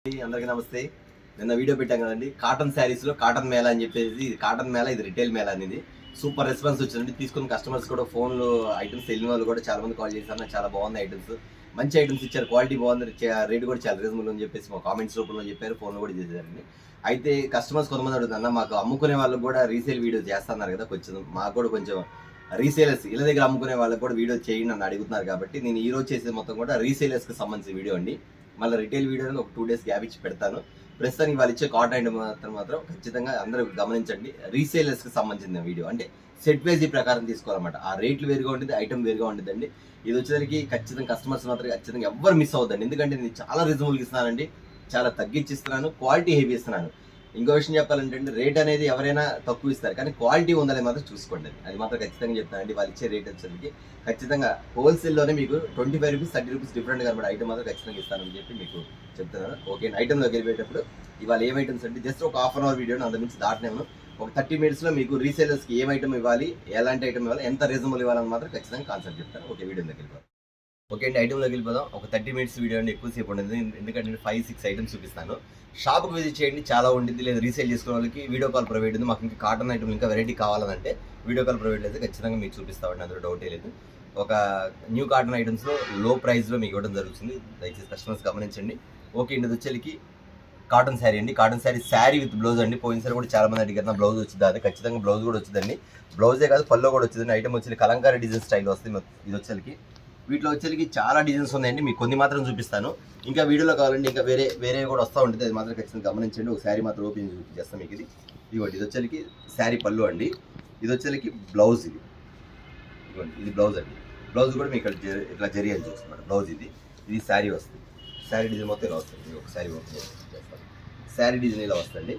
అందరికీ నమస్తే. నిన్న వీడియో పెట్టాం కదండి, కాటన్ శారీస్లో కాటన్ మేళా అని చెప్పేసి. ఇది కాటన్ మేళా, ఇది రిటైల్ మేళా అనేది. సూపర్ రెస్పాన్స్ వచ్చిందండి. తీసుకున్న కస్టమర్స్ కూడా ఫోన్లో ఐటమ్స్ వెళ్ళిన వాళ్ళు కూడా చాలా మంది కాల్ చేశారు. నాకు చాలా బాగున్నాయి ఐటమ్స్, మంచి ఐటమ్స్ ఇచ్చారు, క్వాలిటీ బాగుంది, రేట్ కూడా చాలా రీజనబుల్ అని చెప్పేసి మా కామెంట్స్ రూపంలో చెప్పారు, ఫోన్లో కూడా చేశారండి. అయితే కస్టమర్స్ కొంతమంది అడుగుతున్నా, మాకు అమ్ముకునే వాళ్ళకి కూడా రీసేల్ వీడియో చేస్తున్నారు కదా, కొంచెం మాకు కూడా కొంచెం రీసేలర్స్ ఇళ్ళ దగ్గర అమ్ముకునే వాళ్ళకి కూడా వీడియో చేయండి అని అడుగుతున్నారు. కాబట్టి నేను ఈ రోజు చేసేది మొత్తం కూడా రీసేలర్స్కి సంబంధించిన వీడియో అండి. మళ్ళీ రిటైల్ వీడియోని ఒక 2 days గ్యాప్ ఇచ్చి పెడతాను. ప్రస్తుతానికి వాళ్ళు ఇచ్చే కాటన్ ఐటమ్ మాత్రం ఖచ్చితంగా అందరూ గమనించండి. రీసేలర్స్కి సంబంధించిన వీడియో అంటే సెట్ వైజ్ ప్రకారం తీసుకోవాలన్నమాట. ఆ రేట్లు వేరుగా ఉంటుంది, ఐటమ్ వేరుగా ఉంటుందండి. ఇది వచ్చేసరికి ఖచ్చితంగా కస్టమర్స్ మాత్రం ఖచ్చితంగా ఎవ్వరు మిస్ అవుతుందండి. ఎందుకంటే నేను చాలా రీజనబుల్గా ఇస్తున్నానండి, చాలా తగ్గించిస్తున్నాను, క్వాలిటీ హెవీ ఇస్తున్నాను. ఇంకో విషయం చెప్పాలంటే రేట్ అనేది ఎవరైనా తక్కువ ఇస్తారు, కానీ క్వాలిటీ ఉందని మాత్రం చూసుకోండి. అది మాత్రం ఖచ్చితంగా చెప్తానండి. వాళ్ళు ఇచ్చే రేట్ వచ్చేసరికి ఖచ్చితంగా హోల్సేల్లోనే మీకు 25 రూపీస్ 30 రూపీస్ డిఫరెంట్ కాబట్టి ఐటమ్ మాత్రం ఖచ్చితంగా ఇస్తానని చెప్పి మీకు చెప్తున్నాను. ఓకే, ఐటమ్లోకి వెళ్ళిపోయేటప్పుడు ఇవాళ ఏం ఐటమ్స్ అంటే జస్ట్ ఒక హాఫ్ అన్ అవర్ వీడియోని అంతమించి దాటినాము. ఒక 30 minutesలో మీకు రీసేలర్స్కి ఏం ఐటమ్ ఇవ్వాలి, ఎలాంటి ఐటమ్ ఇవ్వాలి, ఎంత రీజనబుల్ ఇవ్వాలని మాత్రం ఖచ్చితంగా కాన్సెప్ట్ చెప్తాను. ఓకే, వీడియోలోకి వెళ్ళిపోతాం. ఓకే అండి, ఐటమ్లోకి వెళ్ళిపోదాం. ఒక 30 minutes వీడియో అండి, ఎక్కువసేపు ఉండదు. ఎందుకంటే నేను 5-6 ఐటమ్స్ చూపిస్తాను. షాప్కి విజిట్ చేయండి, చాలా ఉంటుంది. లేదా రీసేల్ చేసుకునే వాళ్ళకి వీడియో కాల్ ప్రొవైడ్ ఉంది. మాకు ఇంకా కాటన్ ఐటమ్ ఇంకా వెరైటీ కావాలంటే వీడియో కాల్ ప్రొవైడ్ లేదు, ఖచ్చితంగా మీకు చూపిస్తామండి, అందులో డౌటే లేదు. ఒక న్యూ కాటన్ ఐటమ్స్లో లో ప్రైస్లో మీకు ఇవ్వడం జరుగుతుంది. దయచేసి కస్టమర్స్ గమనించండి. ఓకే అండి, అది వచ్చేకి కాటన్ శారీ అండి. కాటన్ శారీ విత్ బ్లౌజ్ అండి. పోయినసారి కూడా చాలా మంది అడిగారు బ్లౌజ్ వచ్చింది, అది ఖచ్చితంగా బ్లౌజ్ కూడా వచ్చిందండి. బ్లౌజే కాదు, పల్లో కూడా వచ్చిందండి. ఐటమ్ వచ్చి కలంకారీ డిజైన్ స్టైల్ వస్తుంది. ఇది వచ్చేకి వీటిలో వచ్చేకి చాలా డిజైన్స్ ఉన్నాయండి. మీకు కొన్ని మాత్రం చూపిస్తాను, ఇంకా వీడియోలో కావాలండి ఇంకా వేరే కూడా వస్తూ ఉంటుంది. అది మాత్రం ఖచ్చితంగా గమనించండి. ఒక శారీ మాత్రం ఓపెన్ చూపించేస్తాను మీకు. ఇదిగోండి, ఇది వచ్చేకి శారీ పళ్ళు అండి. ఇది వచ్చేకి బ్లౌజ్. ఇదిగోండి, ఇది బ్లౌజ్ అండి. బ్లౌజ్ కూడా మీకు ఇట్లా జరిగేది చూస్తున్నారు. బ్లౌజ్ ఇది శారీ వస్తుంది. శారీ డిజైన్ మొత్తం ఇలా వస్తుంది. ఒక శారీ ఓపెన్ చేస్తాను. శారీ డిజైన్ ఇలా వస్తుంది.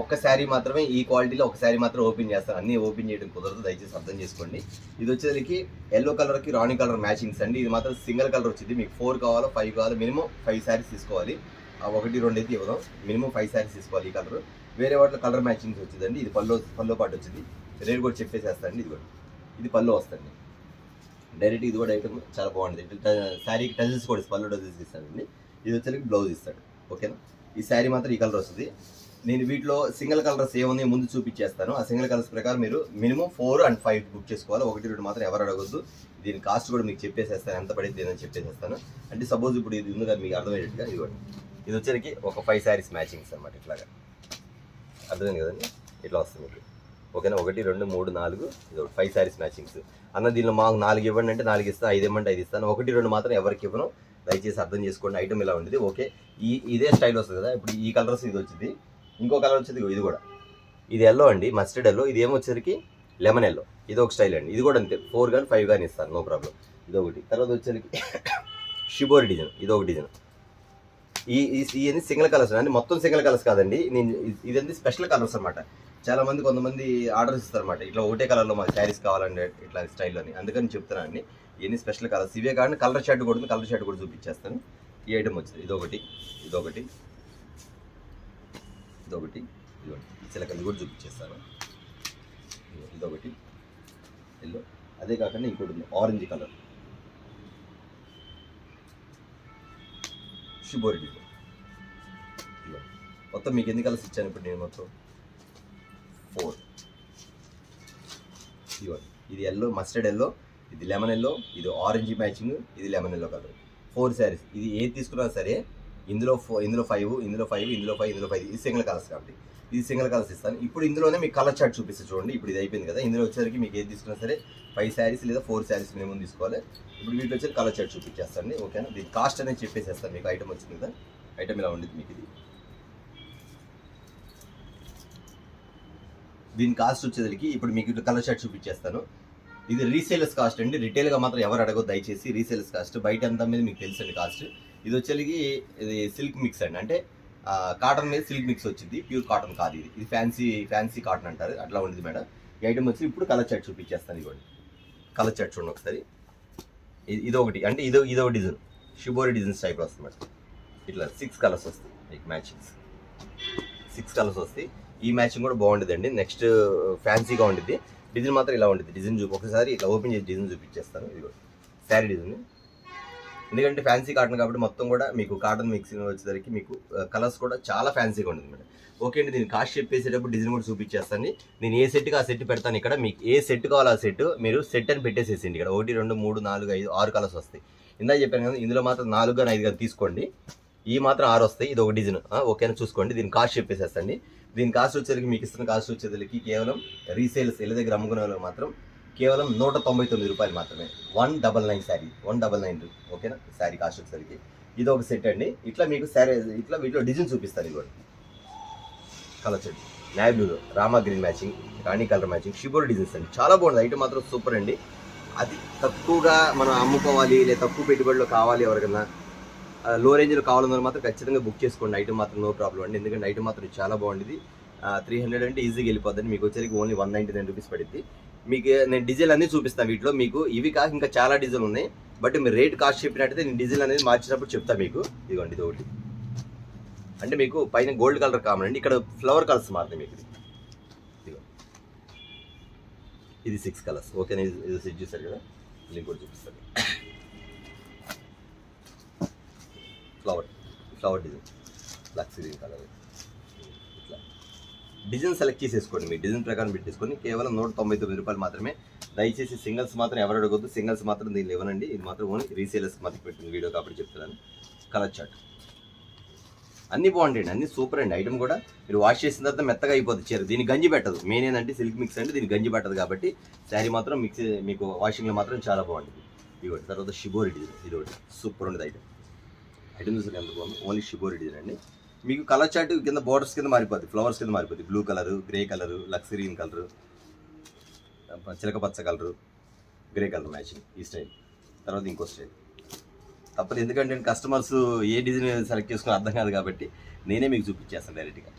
ఒక్క శారీ మాత్రమే ఈ క్వాలిటీలో ఒక శారీ మాత్రం ఓపెన్ చేస్తాను, అన్నీ ఓపెన్ చేయడం కుదరదు, దయచేసి అర్థం చేసుకోండి. ఇది వచ్చేసరికి ఎల్లో కలర్కి రాణి కలర్ మ్యాచింగ్స్ అండి. ఇది మాత్రం సింగిల్ కలర్ వచ్చింది. మీకు 4 కావాలో 5 కావాలో మినిమం 5 శారీస్ తీసుకోవాలి. 1-2 అయితే ఇవ్వదాం, మినిమం 5 శారీస్ తీసుకోవాలి. ఈ కలర్ వేరే వాటిలో కలర్ మ్యాచింగ్స్ వచ్చిందండి. ఇది పల్లో పాటు వచ్చింది. రేట్ కూడా చెప్పేసేస్తాండి. ఇది పల్లో వస్తుంది డైరెక్ట్. ఇది కూడా ఐటమ్ చాలా బాగుంటుంది. శారీకి టజిల్స్ కూడా పల్లో టజిల్స్ ఇస్తానండి. ఇది వచ్చేసరికి బ్లౌజ్ ఇస్తాడు. ఓకేనా, ఈ శారీ మాత్రం ఈ కలర్ వస్తుంది. నేను వీటిలో సింగిల్ కలర్స్ ఏముంది ముందు చూపించేస్తాను. ఆ సింగిల్ కలర్స్ ప్రకారం మీరు మినిమం 4 and 5 బుక్ చేసుకోవాలి. 1-2 మాత్రం ఎవరు అడగొద్దు. దీని కాస్ట్ కూడా మీకు చెప్పేసేస్తాను, ఎంత పడింది అని చెప్పేసేస్తాను. అంటే సపోజ్ ఇప్పుడు ఇది ఉంది కదా, మీకు అర్థమయ్యేట్టుగా ఇది వచ్చేసరికి ఒక 5 శారీస్ మ్యాచింగ్స్ అనమాట. ఇట్లాగా అర్థమైంది కదండి, ఇట్లా వస్తుంది మీకు. ఓకేనా, 1, 2, 3, 4 ఇది 5 శారీస్ మ్యాచింగ్స్ అన్న. దీనిలో మాకు 4 ఇవ్వండి అంటే 4 ఇస్తాను, 5 ఇవ్వండి 5 ఇస్తాను. 1-2 మాత్రం ఎవరికి ఇవ్వను, దయచేసి అర్థం చేసుకోండి. ఐటమ్ ఇలా ఉండేది. ఓకే, ఇదే స్టైల్ వస్తుంది కదా. ఇప్పుడు ఈ కలర్స్ ఇది వచ్చింది, ఇంకో కలర్ వచ్చేది ఇది కూడా. ఇది ఎల్లో అండి, మస్టర్డ్ ఎల్లో. ఇది ఏమొచ్చేసరికి లెమన్ ఎల్లో. ఇది ఒక స్టైల్ అండి. ఇది కూడా అంతే, 4 కానీ 5 కానీ ఇస్తాను, నో ప్రాబ్లం. ఇది ఒకటి. తర్వాత వచ్చేసరికి షిబోరి డిజైన్. ఇది ఒక డిజైన్. ఇవన్నీ సింగిల్ కలర్స్ అండి, మొత్తం సింగిల్ కలర్స్ కాదండి. నేను ఇదంతా స్పెషల్ కలర్స్ అనమాట. చాలా కొంతమంది ఆర్డర్స్ ఇస్తారన్నమాట, ఇట్లా ఒకటే కలర్లో మాకు శారీస్ కావాలండి ఇట్లా స్టైల్లో అని. అందుకని చెప్తున్నాను అండి, ఇవన్నీ స్పెషల్ కలర్స్. ఇవే కానీ కలర్ షర్ట్ కూడా ఉంది, కలర్ షర్ట్ కూడా చూపించేస్తాను. ఈ ఐటమ్ వచ్చింది. ఇదొకటి ఇదొకటి చిలకలు కూడా చూపించేస్తాను. ఇదొకటి ఎల్లో. అదే కాకుండా ఇంకోటి ఉంది, ఆరెంజ్ కలర్ షిబోరి డిజైన్. మొత్తం మీకు ఎన్ని కలర్స్ ఇచ్చాను ఇప్పుడు నేను? మొత్తం 4. ఇది ఎల్లో, మస్టర్డ్ ఎల్లో, ఇది లెమన్ ఎల్లో, ఇది ఆరెంజ్ మ్యాచింగ్, ఇది లెమన్ ఎల్లో కలర్. 4 శారీస్. ఇది ఏది తీసుకున్నా సరే ఇందులో 5, ఇందులో 5, ఇందులో 5, ఇందులో 5. ఇది సింగిల్ కలర్స్ కాబట్టి ఇది సింగిల్ కలర్స్ ఇస్తాను. ఇప్పుడు ఇందులోనే మీకు కలర్ చార్ట్ చూపిస్తాను చూడండి. ఇప్పుడు ఇది అయిపోయింది కదా. ఇందులో వచ్చేసరికి మీకు ఏది తీసుకున్నా సరే 5 శారీస్ లేదా 4 శారీస్ మినిమం తీసుకోవాలి. ఇప్పుడు వీటిలో వచ్చేసి కలర్ చార్ట్ చూపించేస్తాను. ఓకేనా, దీని కాస్ట్ అనేది చెప్పేసేస్తాను మీకు. ఐటమ్ వచ్చింది కదా, ఐటమ్ ఇలా ఉండేది మీకు. దీని కాస్ట్ వచ్చేసరికి ఇప్పుడు మీకు ఇట్లా కలర్ షర్ట్ చూపించేస్తాను. ఇది రీసేలర్స్ కాస్ట్ అండి, రిటైల్గా మాత్రం ఎవరు అడగదు దయచేసి. రీసేలర్స్ కాస్ట్ బయట ఎంత మీద మీకు తెలుసండి కాస్ట్. ఇది వచ్చేసరికి ఇది సిల్క్ మిక్స్ అండి, అంటే కాటన్ మీద సిల్క్ మిక్స్ వచ్చింది, ప్యూర్ కాటన్ కాదు. ఇది ఫ్యాన్సీ కాటన్ అంటారు, అట్లా ఉండేది మేడం. ఈ ఐటమ్ వచ్చి ఇప్పుడు కలర్ చార్ట్ చూపించేస్తాను. ఇవ్వండి, కలర్ చార్ట్ చూడండి ఒకసారి. ఇదొకటి అంటే ఇదొక డిజైన్, షిబోరి డిజైన్స్ టైప్ వస్తుంది మేడం. ఇట్లా 6 కలర్స్ వస్తాయి మీకు మ్యాచింగ్స్. 6 కలర్స్ వస్తాయి. ఈ మ్యాచింగ్ కూడా బాగుంటుందండి. నెక్స్ట్ ఫ్యాన్సీగా ఉంటుంది. డిజైన్ మాత్రం ఇలా ఉంటుంది. డిజైన్ ఒకసారి ఇట్లా ఓపెన్ చేసి డిజైన్ చూపించేస్తాను. ఇది శారీ డిజైన్. ఎందుకంటే ఫ్యాన్సీ కాటన్ కాబట్టి మొత్తం కూడా మీకు కాటన్ మిక్సింగ్ వచ్చేసరికి మీకు కలర్స్ కూడా చాలా ఫ్యాన్సీగా ఉంటుంది మేడం. ఓకే అండి, దీని కాస్ట్ చెప్పేసేటప్పుడు డిజైన్ కూడా చూపించేస్తాను. నేను ఏ సెట్కి ఆ సెట్ పెడతాను. ఇక్కడ మీకు ఏ సెట్ కావాలో ఆ సెట్ మీరు సెట్ అని పెట్టేసేసిండి. ఇక్కడ 1 2 3 4 5 6 కలర్స్ వస్తాయి. ఇందాక చెప్పాను కదా, ఇందులో మాత్రం 4 కానీ 5 కానీ తీసుకోండి. ఈ మాత్రం 6 వస్తాయి. ఇది ఒక డిజైన్. ఓకేనా, చూసుకోండి. దీని కాస్ట్ చెప్పేసేస్తాండి. దీని కాస్ట్ వచ్చేసరికి మీకు ఇస్తున్న కాస్ట్ వచ్చేసరికి కేవలం రీసేల్స్ ఇళ్ళ దగ్గర అమ్ముకునే వాళ్ళు మాత్రం కేవలం 199 రూపాయలు మాత్రమే. 199 శారీ, 199. ఓకేనా, శారీ కాస్ట్ వచ్చేసరికి ఇది ఒక సెట్ అండి. ఇట్లా మీకు శారీ ఇట్లా వీటిలో డిజైన్ చూపిస్తాను. ఇది కూడా కలర్ సెట్ నావీ బ్లూలో రామా గ్రీన్ మ్యాచింగ్, రాణి కలర్ మ్యాచింగ్, షిబోర్ డిజైన్స్ అండి. చాలా బాగుంది. ఐటమ్ మాత్రం సూపర్ అండి. అది తక్కువగా మనం అమ్ముకోవాలి లేదా తక్కువ పెట్టుబడిలో కావాలి ఎవరికన్నా లో రేంజ్లో కావాలన్నా మాత్రం ఖచ్చితంగా బుక్ చేసుకోండి. ఐటమ్ మాత్రం నో ప్రాబ్లం అండి. ఎందుకంటే ఐటమ్ మాత్రం చాలా బాగుంది. 300 అంటే ఈజీగా వెళ్ళిపోద్దండి. మీకు వచ్చేసరికి ఓన్లీ 199 రూపీస్ పడుద్ది. మీకు నేను డిజైన్ అన్నీ చూపిస్తాను. వీటిలో మీకు ఇవి కాక ఇంకా చాలా డిజైన్ ఉన్నాయి. బట్ మీరు రేట్ కాస్ట్ చెప్పినట్టయితే నేను డిజైన్ అనేది మార్చినప్పుడు చెప్తాను మీకు. ఇదిగోండి, ఇది ఒకటి. అంటే మీకు పైన గోల్డ్ కలర్ కావాలండి, ఇక్కడ ఫ్లవర్ కలర్స్ మారుతాయి మీకు. ఇది 6 కలర్స్. ఓకేనా, ఇది సెట్ చూసారు కదా, లింక్ కూడా చూపిస్తాను. Flower design, lux green colour. ఇట్లా డిజైన్ సెలెక్ట్ చేసేసుకోండి. మీ డిజైన్ ప్రకారం పెట్టేసుకొని కేవలం 199 రూపాయలు మాత్రమే. దయచేసి సింగిల్స్ మాత్రం ఎవరు అడగొద్దు. సింగిల్స్ మాత్రం దీన్ని ఇవ్వనండి. ఇది మాత్రం ఓన్లీ రీసేలర్స్కి మాత్రం పెట్టింది వీడియో కాబట్టి చెప్తున్నాను. కలర్ చార్ట్ అన్నీ బాగుంటాయండి, అన్నీ సూపర్ అండి. ఐటమ్ కూడా మీరు వాష్ చేసిన తర్వాత మెత్తగా అయిపోతుంది చీర. దీన్ని గంజి పెట్టదు. మెయిన్ ఏంటంటే సిల్క్ మిక్స్ అంటే దీన్ని గంజి పెట్టదు కాబట్టి శారీ మాత్రం మిక్స్ మీకు వాషింగ్లో మాత్రం చాలా బాగుంటుంది. ఇవ్వండి. తర్వాత షిబోరి డిజైన్, ఇది ఒకటి సూపర్ ఉండేది ఐటమ్. ఐటమ్ చూసారు ఎంత బాగుంది. ఓన్లీ షిబోరి డిజైన్ అండి. మీకు కలర్ చార్ట్ కింద బోర్డర్స్ కింద మారిపోద్ది, ఫ్లవర్స్ కింద మారిపోద్ది. Blue colour, grey colour, lux green colour, చిలక పచ్చ కలరు, గ్రే కలర్ మ్యాచింగ్ ఈ స్టైల్. తర్వాత ఇంకో స్టైల్ తప్పదు. ఎందుకంటే కస్టమర్స్ ఏ డిజైన్ సెలెక్ట్ చేసుకుని అర్థం కాదు కాబట్టి నేనే మీకు చూపించేస్తాను డైరెక్ట్గా.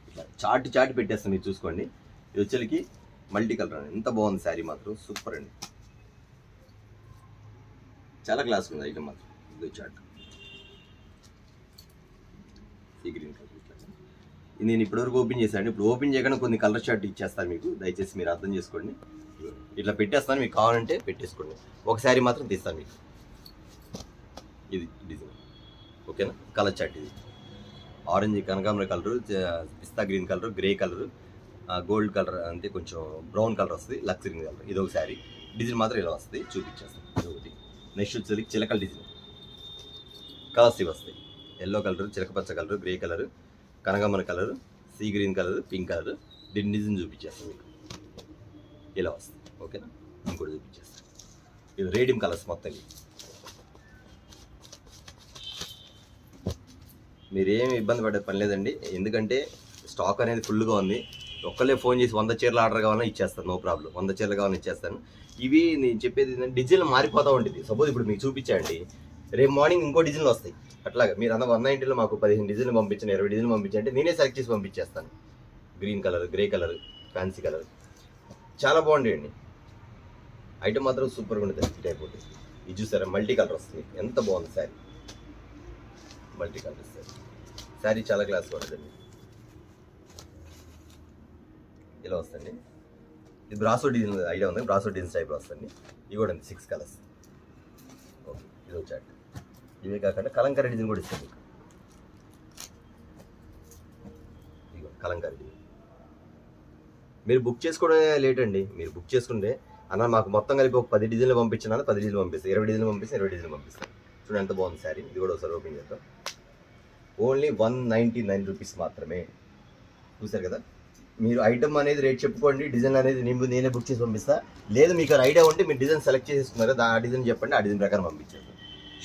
ఇట్లా చార్ట్ పెట్టేస్తాను, మీరు చూసుకోండి. ఇది వచ్చేకి మల్టీ కలర్ అండి. ఎంత బాగుంది శారీ మాత్రం సూపర్ అండి. చాలా క్లాస్ ఉంది ఐటమ్ మాత్రం. ఇది చార్ట్ ఈ గ్రీన్ కలర్. నేను ఇప్పటివరకు ఓపెన్ చేశాను. ఇప్పుడు ఓపెన్ చేయకుండా కొన్ని కలర్ చార్ట్ ఇచ్చేస్తాను మీకు. దయచేసి మీరు అర్థం చేసుకోండి. ఇట్లా పెట్టేస్తాను, మీకు కావాలంటే పెట్టేసుకోండి. ఒక శారీ మాత్రం తీస్తాను మీకు. ఇది డిజైన్. ఓకేనా, కలర్ చార్ట్. ఇది ఆరెంజ్ కనకాంబర కలరు, పిస్తా green colour, grey colour, gold colour అంటే కొంచెం బ్రౌన్ కలర్ వస్తుంది, లక్స్ గ్రీన్ కలర్. ఇది ఒక శారీ. డిజైన్ మాత్రం ఇలా వస్తుంది, చూపించేస్తాను. ఇది ఒకటి. నెక్స్ట్ వచ్చేది చిలకల డిజైన్. కలర్స్ ఇవి వస్తాయి. ఎల్లో కలరు, చిలకపచ్చ కలరు, గ్రే కలరు, కనకాంబర colour, sea green colour, pink colour. దీని డిజైన్ చూపించేస్తాను మీకు. ఇలా వస్తుంది. ఓకేనా, ఇంకోటి చూపించేస్తాను. ఇది రేడియం కలర్స్ మొత్తం. మీరేమి ఇబ్బంది పడే పని లేదండి. ఎందుకంటే స్టాక్ అనేది ఫుల్గా ఉంది. ఒక్కళ్ళే ఫోన్ చేసి 100 చీరలు ఆర్డర్ కావాలని ఇచ్చేస్తాను, నో ప్రాబ్లం. 100 చీరలు కావాలని ఇచ్చేస్తాను. ఇవి నేను చెప్పేది ఏంటంటే డిజైన్ మారిపోతూ ఉంటుంది. సపోజ్ ఇప్పుడు మీకు చూపించండి, రేపు మార్నింగ్ ఇంకో డిజైన్లు వస్తాయి. అట్లాగా మీరు అందరూ 190లో మాకు 15 డిజైన్లు పంపించండి, 20 డిజైన్లు పంపించండి, నేనే సెలెక్ట్ చేసి పంపించేస్తాను. Green colour, grey colour, fancy colour చాలా బాగుంటాయండి. ఐటమ్ మాత్రం సూపర్గా ఉంటుంది. ఈ టైప్ ఉంటుంది. ఇది చూసారా, మల్టీ కలర్ వస్తుంది. ఎంత బాగుంది శారీ. మల్టీ కలర్ శారీ చాలా క్లాస్గా ఉంటుందండి. ఇలా వస్తుంది. ఇది బ్రాసో డిజైన్ ఐడియా ఉంది. బ్రాసో డిజైన్ టైప్లో వస్తుంది. ఇవి కూడా 6 కలర్స్. ఓకే, ఇది వచ్చాడు. ఇవే కాకుండా కలంకారీ డిజైన్ కూడా ఇస్తుంది. ఇదిగో కలంకారీ డిజైన్. మీరు బుక్ చేసుకోవడమే లేట్ అండి. మీరు బుక్ చేసుకుంటే అన్న మాకు మొత్తం కలిపి ఒక 10 డిజైన్లు పంపించినా 10 డిజైన్లు పంపిస్తాను, 20 డిజైన్లు పంపిస్తే 20 డిజైన్లు పంపిస్తాను. చూడండి ఎంత బాగుంది శారీ. ఇది కూడా ఒకసారి ఓపెన్ చేద్దాం. ఓన్లీ 199 రూపీస్ మాత్రమే. చూసారు కదా, మీరు ఐటమ్ అనేది రేట్ చెప్పుకోండి, డిజైన్ అనేది నేనే బుక్ చేసి పంపిస్తా. లేదు మీకు ఐడియా ఉంటే మీరు డిజైన్ సెలెక్ట్ చేసేసుకున్నారు కదా, ఆ డిజైన్ చెప్పండి, ఆ డిజైన్ ప్రకారం పంపించారు.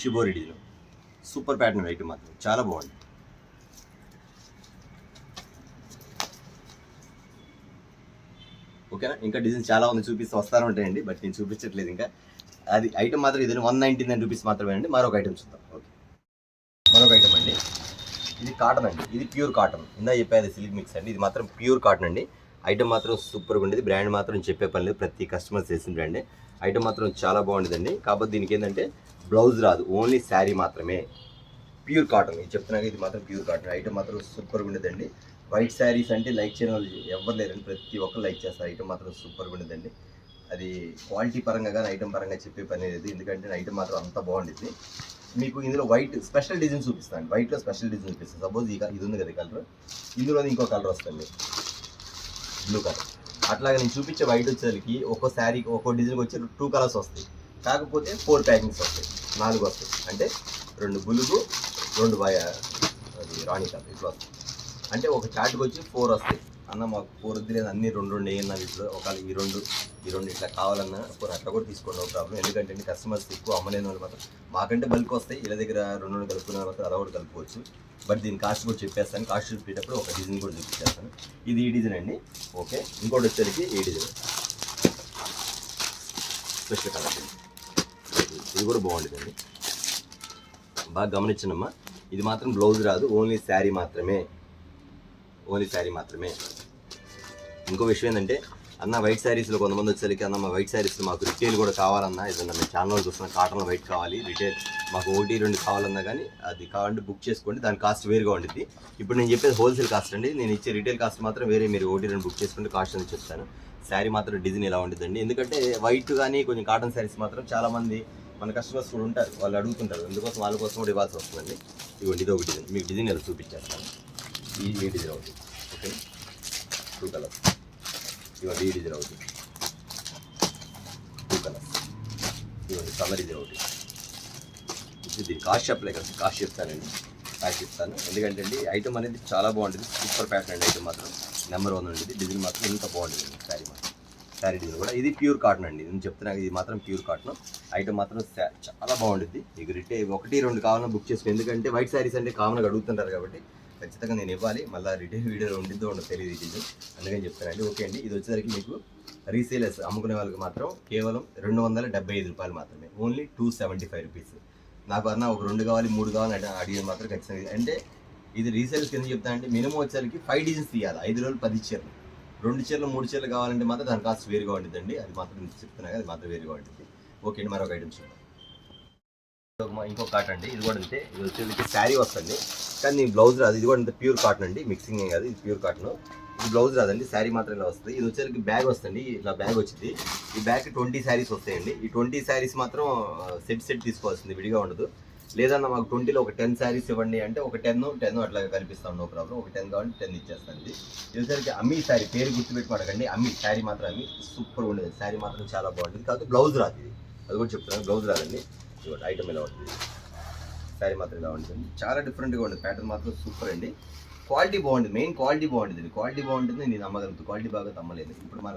Shibori design super pattern item మాత్రం చాలా బాగుంది. ఓకేనా, ఇంకా డిజైన్ చాలా ఉంది, చూపిస్తే వస్తానే ఉంటాయండి. బట్ నేను చూపించట్లేదు ఇంకా. అది ఐటమ్ మాత్రం ఇది 199 రూపీస్ మాత్రమే అండి. మరొక ఐటమ్ చూద్దాం. ఓకే, మరొక ఐటమ్ అండి. ఇది కాటన్ అండి. ఇది ప్యూర్ కాటన్. ఇందా చెప్పేది సిల్క్ మిక్స్ అండి. ఇది మాత్రం ప్యూర్ కాటన్ అండి. ఐటమ్ మాత్రం సూపర్గా ఉండేది. బ్రాండ్ మాత్రం చెప్పే పని లేదు, ప్రతి కస్టమర్ చేసిన బ్రాండే. ఐటమ్ మాత్రం చాలా బాగుండేదండి. కాకపోతే దీనికి ఏంటంటే బ్లౌజ్ రాదు, ఓన్లీ శారీ మాత్రమే. ప్యూర్ కాటన్ ఇది చెప్తున్నాక, ఇది మాత్రం ప్యూర్ కాటన్. ఐటమ్ మాత్రం సూపర్గా ఉండేదండి. వైట్ శారీస్ అంటే లైక్ చేయడం వాళ్ళు ఎవరు లేరండి, ప్రతి ఒక్కరు లైక్ చేస్తారు. ఐటమ్ మాత్రం సూపర్గా ఉండేదండి. అది క్వాలిటీ పరంగా కానీ ఐటమ్ పరంగా చెప్పే పని లేదు, ఎందుకంటే ఐటమ్ మాత్రం అంత బాగుంటుంది. మీకు ఇందులో వైట్ స్పెషల్ డిజైన్ చూపిస్తాను, వైట్లో స్పెషల్ డిజైన్ చూపిస్తాను. సపోజ్ ఇది ఉంది కదా కలర్, ఇందులో ఇంకో కలర్ వస్తుంది బ్లూ కలర్. అట్లాగా నేను చూపించే వైట్ వచ్చేసరికి ఒక్కో శారీకి ఒక్కో డిజైన్కి వచ్చి 2 కలర్స్ వస్తాయి, కాకపోతే 4 ప్యాకింగ్స్ వస్తాయి, 4 వస్తాయి. అంటే 2 బులుగు 2 అది రాణి కలర్ ఇట్లా వస్తాయి. అంటే ఒక చార్ట్కి వచ్చి 4 వస్తాయి. అన్న మాకు 4 వద్దు లేదు, అన్ని 2 వేయన్నా వీటిలో, ఒకవేళ ఈ రెండు ఇట్లా కావాలన్నా కొన్ని అట్లా కూడా తీసుకోండి, ఒక ప్రాబ్లం. ఎందుకంటే కస్టమర్స్ ఎక్కువ అమ్మలేని వాళ్ళు మాత్రం మాకంటే బల్క్ వస్తాయి, ఇలా దగ్గర 2 కలుపుకునే మాత్రం అలా కూడా కలుపుకోవచ్చు. బట్ దీని కాస్ట్ కూడా చెప్పేస్తాను, కాస్ట్ చూపించేటప్పుడు ఒక డిజైన్ కూడా చూపించేస్తాను. ఇది ఈ డిజైన్ అండి. ఓకే, ఇంకోటి వచ్చేసరికి ఈ డిజైన్ స్పెషల్ కలర్, ఇది కూడా బాగుంటుందండి. బాగా గమనించండమ్మా, ఇది మాత్రం బ్లౌజ్ రాదు, ఓన్లీ శారీ మాత్రమే, ఓన్లీ శారీ మాత్రమే. ఇంకో విషయం ఏంటంటే అన్న వైట్ శారీస్లో కొంతమంది వచ్చేసరికి అన్న మా వైట్ శారీస్లో మాకు రిటైల్ కూడా కావాలన్నా, ఏదన్నా మేము ఛానల్ చూస్తున్న కాటన్లో వైట్ కావాలి రిటైల్ మాకు 1-2 కావాలన్నా కానీ అది కావాలంటే బుక్ చేసుకోండి, దాని కాస్ట్ వేరుగా ఉంటుంది. ఇప్పుడు నేను చెప్పేది హోల్సేల్ కాస్ట్ అండి, నేను ఇచ్చే రిటైల్ కాస్ట్ మాత్రం వేరే, మీరు 1-2 బుక్ చేసుకుంటే కాస్ట్ అని చెప్తాను. శారీ మాత్రం డిజైన్ ఎలా ఉంటుందండి, ఎందుకంటే వైట్ కానీ కొంచెం కాటన్ శారీస్ మాత్రం చాలామంది మన కస్టమర్స్ కూడా ఉంటారు, వాళ్ళు అడుగుతుంటారు, అందుకోసం వాళ్ళ కోసం కూడా ఇవ్వాల్సి వస్తుందండి. ఇవ్వండి, ఇది ఒక డిజైన్, మీకు డిజైన్ ఎలా చూపించేస్తాను. ఈ డిజైన్ అవుతుంది. Okay, 2 colours. ఇవ్వండి, ఈ డిజైన్ అవుతుంది, 2 కలర్స్. ఇవ్వండి, కలర్ డిజైన్ అవుతుంది. దీని కాస్ట్ చెప్పలే కదా, కాస్ట్ చెప్తానండి, కాస్ట్ చెప్తాను. ఎందుకంటే అండి ఐటమ్ అనేది చాలా బాగుంటుంది, సూపర్ ప్యాటర్న్ అండి. ఐటమ్ మాత్రం నెంబర్ 1 ఉంటుంది, డిజైన్ మాత్రం ఇంత బాగుంటుంది. శారీ మాత్రం శారీ డిజైన్ కూడా ఇది ప్యూర్ కాటన్ అండి, నేను చెప్తున్నాను, ఇది మాత్రం ప్యూర్ కాటన్. ఐటమ్ మాత్రం చాలా బాగుంటుంది. మీకు రిటైల్ 1-2 కావాలన్నా బుక్ చేసుకోండి, ఎందుకంటే వైట్ శారీస్ అంటే కామన్గా అడుగుతుంటారు కాబట్టి ఖచ్చితంగా నేను ఇవ్వాలి. మళ్ళీ రిటైల్ వీడియోలో ఉండిద్దో ఉండదు తెలియదు ఈ డిజైన్, అందుకని చెప్తానండి. ఓకే అండి, ఇది వచ్చేసరికి మీకు రీసేలర్స్ అమ్ముకునే వాళ్ళకి మాత్రం కేవలం 275 రూపాయలు మాత్రమే, ఓన్లీ 275 రూపీస్. నాకు అన్న ఒక 2 కావాలి 3 కావాలని అడిగేది మాత్రం ఖచ్చితంగా. అంటే ఇది రీసేల్స్ కింద చెప్తానంటే మినిమం వచ్చేసరికి 5 డిజైన్స్ తీయాలి, 5 రోజులు 10 చీరలు, 2 చీరలు 3 చీరలు కావాలంటే మాత్రం దాని కాస్ట్ వేరుగా ఉంటుందండి, అది మాత్రం చెప్తున్నా కదా, అది మాత్రం వేరుగా ఉంటుంది. ఓకే అండి, మరొక ఐటమ్ చూద్దాం. ఇంకొక కాటన్ అండి, ఇది కూడా అంతే. ఇది వచ్చేసరికి శారీ వస్తుంది కానీ బ్లౌజ్ రాదు, ఇది కూడా అంతే ప్యూర్ కాటన్ అండి, మిక్సింగ్ ఏం కాదు, ఇది ప్యూర్ కాటన్. ఇది బ్లౌజ్ రాదండి, శారీ మాత్రం ఇలా వస్తుంది. ఇది వచ్చేసరికి బ్యాగ్ వస్తుంది, ఇట్లా బ్యాగ్ వచ్చింది. ఈ బ్యాగ్ 20 శారీస్ వస్తాయండి. ఈ 20 శారీస్ మాత్రం సెట్ తీసుకోవాల్సింది, విడిగా ఉండదు. లేదన్నా మాకు 20లో ఒక 10 శారీస్ ఇవ్వండి అంటే ఒక 10 అట్లా కల్పిస్తాం, నో ప్రాబ్లం. ఒక 10 కావాలంటే 10 ఇచ్చేస్తాను. ఇది వచ్చేసరికి అమ్మి శారీ, పేరు గుర్తుపెట్టుకోవడండి, అమ్మి శారీ మాత్రం అమ్మి సూపర్ ఉండేది, శారీ మాత్రం చాలా బాగుంటుంది. కాకపోతే బ్లౌజ్ రాదు, ఇది అది కూడా చెప్తున్నాను, బ్లౌజ్ రాదండి. ఇవ్వండి, ఐటమ్ ఇలా ఉంటుంది, శారీ మాత్రం ఇలా ఉంటుంది, చాలా డిఫరెంట్గా ఉంటుంది. ప్యాటర్న్ మాత్రం సూపర్ అండి, క్వాలిటీ బాగుంటుంది, మెయిన్ క్వాలిటీ బాగుంటుంది. క్వాలిటీ బాగుంటుంది, నేను అమ్మగలుగుతాను, క్వాలిటీ బాగా తమ్మలేదు. ఇప్పుడు మన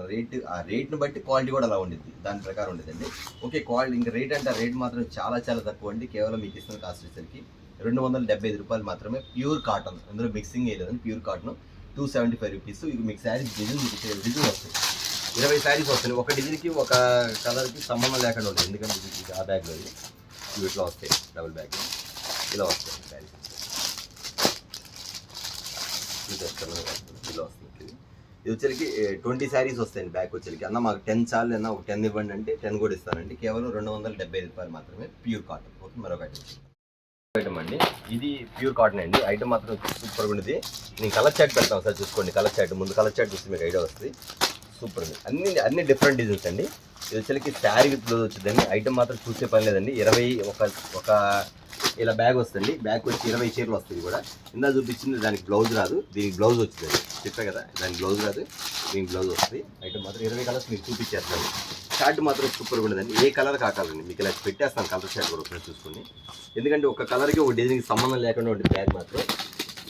ఆ రేట్ని బట్టి క్వాలిటీ కూడా అలా ఉంటుంది, దాని ప్రకారం ఉండేదండి. ఓకే, క్వాలిటీ ఇంకా రేట్ అంటే రేట్ మాత్రం చాలా చాలా తక్కువ అండి. కేవలం మీకు ఇస్తున్న కాస్ట్ వచ్చేసరికి 275 రూపాయలు మాత్రమే, ప్యూర్ కాటన్, అందులో మిక్సింగ్ వేయలేదండి, ప్యూర్ కాటన్ 275 రూపీస్. ఇది మీకు శారీస్ డిజైన్ వస్తాయి, 20 శారీస్ వస్తాయి. ఒక డిజైన్కి ఒక కలర్కి సంబంధం లేకుండా ఉంటుంది, ఎందుకంటే ఆ బ్యాగ్లో ఇవి ఇట్లా వస్తాయి, డబుల్ బ్యాగ్ ఇలా వస్తాయి శారీస్, ఇలా వస్తుంది. ఇది వచ్చరికి 20 శారీస్ వస్తాయండి బ్యాగ్ వచ్చరికి. అన్న మాకు 10 చాలు అన్న, ఒక 10 ఇవ్వండి అంటే 10 కూడా ఇస్తానండి, కేవలం 275 రూపాయలు మాత్రమే, ప్యూర్ కాటన్. ఓకే, మరొక ఐటమ్ అండి, ఇది ప్యూర్ కాటన్ అండి. ఐటమ్ మాత్రం సూపర్ ఉంది. నేను కలర్ చాట్ పెడతాను సార్, చూసుకోండి. కలర్ చాట్ ముందు కలర్ చాట్ చూస్తే మీకు ఐడియా వస్తుంది, సూపర్ ఉంది. అన్ని డిఫరెంట్ డిజైన్స్ అండి. ఇది వచ్చరికి శారీ విత్ బ్లౌజ్ వచ్చిందండి. ఐటమ్ మాత్రం చూసే పని లేదండి. 20 ఒక ఇలా బ్యాగ్ వస్తుంది, బ్యాగ్ వచ్చి 20 చీరలు వస్తుంది కూడా. ఇందా చూపించింది దానికి బ్లౌజ్ రాదు, దీనికి బ్లౌజ్ వచ్చింది, చెప్పా కదా, దానికి బ్లౌజ్ రాదు, దీనికి బ్లౌజ్ వస్తుంది. ఐటమ్ మాత్రం 20 కలర్స్ మీకు చూపించేస్తాను. షర్ట్ మాత్రం సూపర్గా ఉండదండి, ఏ కలర్ కాకాలండి, మీకు ఇలా పెట్టేస్తాను కలర్ షర్ట్ కూడా ఒకసారి చూసుకోండి. ఎందుకంటే ఒక కలర్కి ఒక డిజైన్కి సంబంధం లేకుండా ఉంటుంది బ్యాగ్ మాత్రం.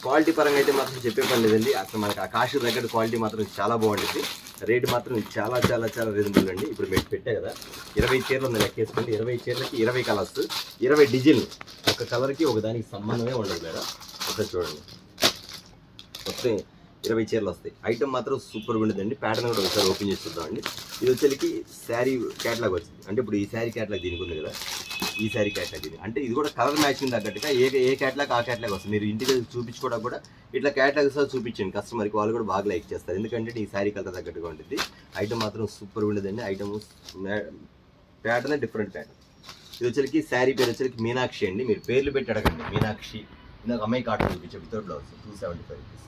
క్వాలిటీ పరంగా అయితే మాత్రం చెప్పే పని లేదండి, అసలు మనకి ఆ కాస్ట్ తగ్గట్టు క్వాలిటీ మాత్రం చాలా బాగుంటుంది. రేట్ మాత్రం చాలా చాలా చాలా రీజనబుల్ అండి. ఇప్పుడు మీకు పెట్టే కదా 20 చీరలు ఉంది, లెక్కేసుకోండి. 20 చీరలకి 20 కలర్స్, 20 డిజైన్లు. ఒక కలర్కి ఒక దానికి సంబంధమే ఉండదు మేడం. ఒకసారి చూడండి, మొత్తం 20 చీరలు వస్తాయి. ఐటమ్ మాత్రం సూపర్గా ఉండదండి. ప్యాటర్న్ కూడా ఒకసారి ఓపెన్ చేసి చూద్దామండి. ఇది వచ్చేకి శారీ క్యాటలాగ్ వచ్చింది, అంటే ఇప్పుడు ఈ శారీ క్యాటలాగ్ దీనికి ఉంది కదా, ఈ శారీ క్యాటలాగ్ ఇది, అంటే ఇది కూడా కలర్ మ్యాచింగ్ తగ్గట్టుగా ఏ క్యాటలాగ్ ఆ క్యాటలాగ్ వస్తుంది. మీరు ఇంటికి చూపించుకోవడం కూడా ఇట్లా క్యాటలాగ్స్ చూపించండి కస్టమర్కి, వాళ్ళు కూడా బాగా లైక్ చేస్తారు. ఎందుకంటే ఈ శారీ కలర్ తగ్గట్టుగా ఉంటుంది. ఐటమ్ మాత్రం సూపర్గా ఉండదండి. Item pattern different pattern. ఇది వచ్చేకి శారీ పేరు వచ్చేకి మీనాక్షి అండి. మీరు పేర్లు పెట్టి అడగండి. మీనాక్షి, ఇందాక అమ్మాయి కాటన్ చూపించే వితౌట్ బ్లౌజ్ 275 రూపీస్.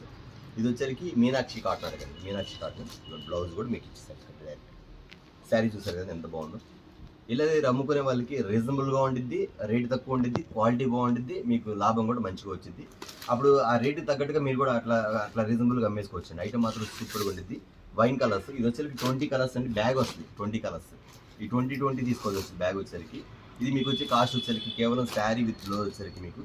ఇది వచ్చేకి మీనాక్షి కాటన్ అడగండి, మీనాక్షి కాటన్. బ్లౌజ్ కూడా మీకు ఇచ్చేసారు. శారీ చూసారు కదా ఎంత బాగుందో. ఇలా అమ్ముకునే వాళ్ళకి రీజనబుల్గా ఉండిద్ది, రేటు తక్కువ ఉండిద్ది, క్వాలిటీ బాగుండిద్ది, మీకు లాభం కూడా మంచిగా వచ్చింది. అప్పుడు ఆ రేటు తగ్గట్టుగా మీరు కూడా అట్లా అట్లా రీజనబుల్గా అమ్మేసుకోవచ్చు. ఐటమ్ మాత్రం సూపర్గా ఉండిద్ది. వైన్ కలర్స్ ఇది వచ్చేసరికి 20 కలర్స్ అండి, బ్యాగ్ వస్తుంది 20 కలర్స్. ఈ 20 తీసుకోవచ్చు బ్యాగ్ వచ్చేసరికి. ఇది మీకు వచ్చి కాస్ట్ వచ్చేసరికి కేవలం శారీ విత్ బ్లౌజ్ వచ్చేసరికి మీకు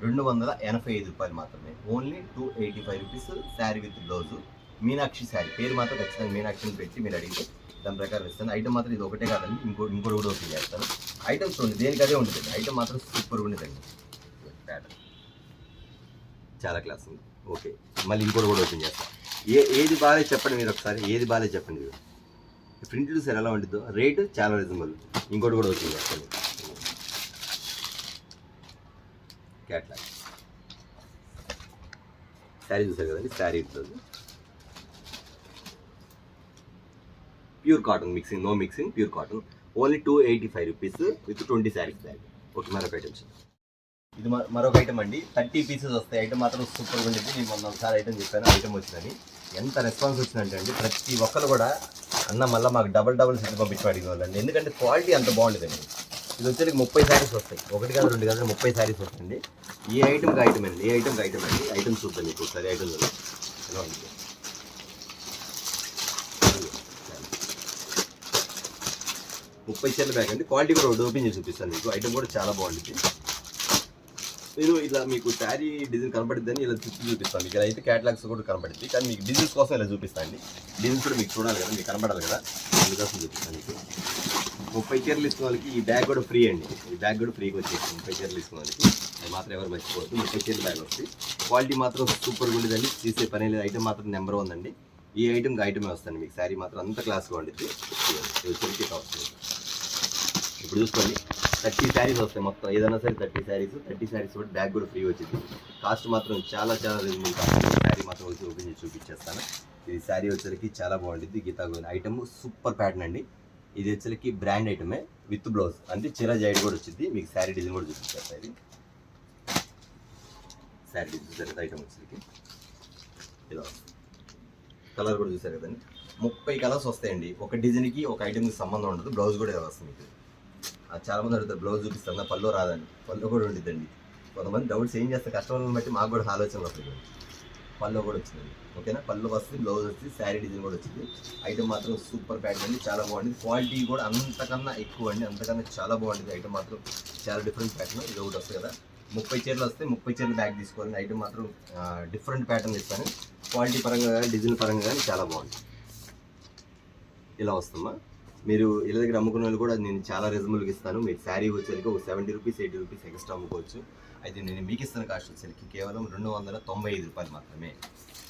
285 రూపాయలు మాత్రమే. Only 285 rupees sari with blouse. Meenakshi sari పేరు మాత్రం ఖచ్చితంగా మీనాక్షిని పెట్టి మీరు అడిగితే దాని ప్రకారం ఇస్తాను. ఐటమ్ మాత్రం ఇది ఒకటే కాదండి, ఇంకోటి కూడా ఓపెన్ చేస్తాను. ఐటమ్స్ ఉంది దేనికి అదే ఉంటుందండి. ఐటమ్ మాత్రం సూపర్గా ఉండేదండి. ప్యాటర్న్ చాలా క్లాస్ ఉంది. ఓకే, మళ్ళీ ఇంకోటి కూడా ఓపెన్ చేస్తాను. ఏది బాగాలేదు చెప్పండి మీరు ఒకసారి, ఏది బాగాలేదు చెప్పండి. ప్రింట్ చూసారు ఎలా ఉంటుందో, రేటు చాలా రీజనబుల్. ఇంకోటి కూడా ఓపెన్ చేస్తాను. క్యాట్లాగ్ శారీ చూసారు కదండి, శారీ ఇస్తుంది. Pure cotton mixing, no mixing, pure cotton. Only 285 rupees with 20 saris bag. Okay, మరొక ఐటమ్స్. ఇది మరొక ఐటమ్ అండి, 30 పీసెస్ వస్తాయి. ఐటమ్ మాత్రం సూపర్గా ఉండేది. నేను మొన్న ఒకసారి ఐటమ్ చెప్పాను, ఐటమ్ వచ్చిందని ఎంత రెస్పాన్స్ వచ్చిందంటే అండి, ప్రతి ఒక్కరు కూడా అన్న మళ్ళీ మాకు డబల్ సెట్ పంపించి అడిగిన వాళ్ళండి. ఎందుకంటే క్వాలిటీ అంత బాగుండేదండి. ఇది వచ్చేసరికి 30 శారీస్ వస్తాయి. 1 కాదు 2 కాదు 30 శారీస్ వస్తుంది. ఈ ఐటమ్కి ఐటమ్ అండి, ఏ ఐటమ్కి ఐటమ్ అండి. ఐటమ్ చూద్దాం మీకు ఒకసారి. ఐటమ్ ఎలా ఉంది 30 చీరల బ్యాగ్ అండి. క్వాలిటీ కూడా ఓపెన్ చేసి చూపిస్తాను మీకు. ఐటమ్ కూడా చాలా బాగుంటుంది. నేను ఇలా మీకు శారీ డిజైన్ కనపడిద్దని ఇలా చూపిస్తాను మీకు. ఇలా అయితే క్యాటలాగ్స్ కూడా కనపడుద్ది, కానీ మీకు డిజైన్స్ కోసం ఇలా చూపిస్తాను అండి. డిజైన్స్ కూడా మీకు చూడాలి కదా, మీకు కనపడాలి కదా, అందుకోసం చూపిస్తాను మీకు. 30 చీరలు ఇస్తున్న వాళ్ళకి ఈ బ్యాగ్ కూడా ఫ్రీ అండి. ఈ బ్యాగ్ కూడా ఫ్రీగా వచ్చేసి 30 చీరలు ఇస్తున్న వాళ్ళకి అది మాత్రం ఎవరు మర్చిపోవద్దు. 30 చీరల బ్యాగ్ వస్తుంది. క్వాలిటీ మాత్రం సూపర్గా ఉండేదండి, తీసే పని లేదు. ఐటమ్ మాత్రం నెంబర్ 1 అండి. ఈ ఐటమ్కి ఐటమే వస్తుంది మీకు. శారీ మాత్రం అంత క్లాస్గా ఉండిద్ది. వచ్చేసరికి వస్తుంది. ఇప్పుడు చూసుకోండి, 30 శారీస్ వస్తాయి మొత్తం. ఏదైనా సరే 30 శారీస్ కూడా బ్యాగ్ కూడా ఫ్రీ వచ్చింది. కాస్ట్ మాత్రం చాలా రీజనబుల్ కాస్ట్. శారీ మాత్రం వచ్చి ఓపెన్ చేసి చూపించేస్తాను. ఇది శారీ వచ్చేసరికి చాలా బాగుంటుంది. Geeta Govind item super pattern అండి. ఇది వచ్చేసరికి బ్రాండ్ ఐటమే విత్ బ్లౌజ్, అంటే చిరా జాయిడ్ కూడా వచ్చింది. మీకు శారీ డిజైన్ కూడా చూపించేస్తాను. ఇది శారీ డిజైన్ ఐటమ్ వచ్చేసరికి ఇలా వస్తుంది. కలర్ కూడా చూసారు కదండి, 30 కలర్స్ వస్తాయండి. ఒక డిజైన్కి ఒక ఐటమ్కి సంబంధం ఉండదు. బ్లౌజ్ కూడా ఇలా వస్తుంది మీకు. చాలా మంది అడుగుతారు బ్లౌజ్ చూపిస్తాను, పళ్ళు రాదండి. పళ్ళు కూడా ఉండిద్దండి. కొంతమంది డౌట్స్ ఏం చేస్తారు, కస్టమర్ని బట్టి మాకు కూడా ఆలోచన వస్తుంది. పళ్ళు కూడా వచ్చిందండి. ఓకేనా, పళ్ళు వస్తుంది, బ్లౌజ్ వస్తుంది, శారీ డిజైన్ కూడా వచ్చింది. ఐటమ్ మాత్రం సూపర్ ప్యాటర్న్ అండి, చాలా బాగుంటుంది. క్వాలిటీ కూడా అంతకన్నా ఎక్కువ అండి, అంతకన్నా చాలా బాగుంటుంది. ఐటమ్ మాత్రం చాలా డిఫరెంట్ ప్యాటర్న్. ఇది ఒకటి వస్తుంది కదా, 30 చీరలు వస్తే 30 చీరలు బ్యాగ్ తీసుకోవాలండి. ఐటమ్ మాత్రం డిఫరెంట్ ప్యాటర్న్ ఇస్తాను. క్వాలిటీ పరంగా కానీ డిజైన్ పరంగా కానీ చాలా బాగుంటుంది. ఇలా వస్తుందా, మీరు ఇళ్ళ దగ్గర అమ్ముకునే వాళ్ళు కూడా నేను చాలా రీజనబుల్గా ఇస్తాను. మీకు శారీ వచ్చేసరికి ఒక 70 రూపీస్ 80 రూపీస్ ఎక్స్ట్రా అమ్ముకోవచ్చు. అయితే నేను మీకు ఇస్తున్న కాస్ట్ వచ్చేసరికి కేవలం 295 రూపాయలు మాత్రమే.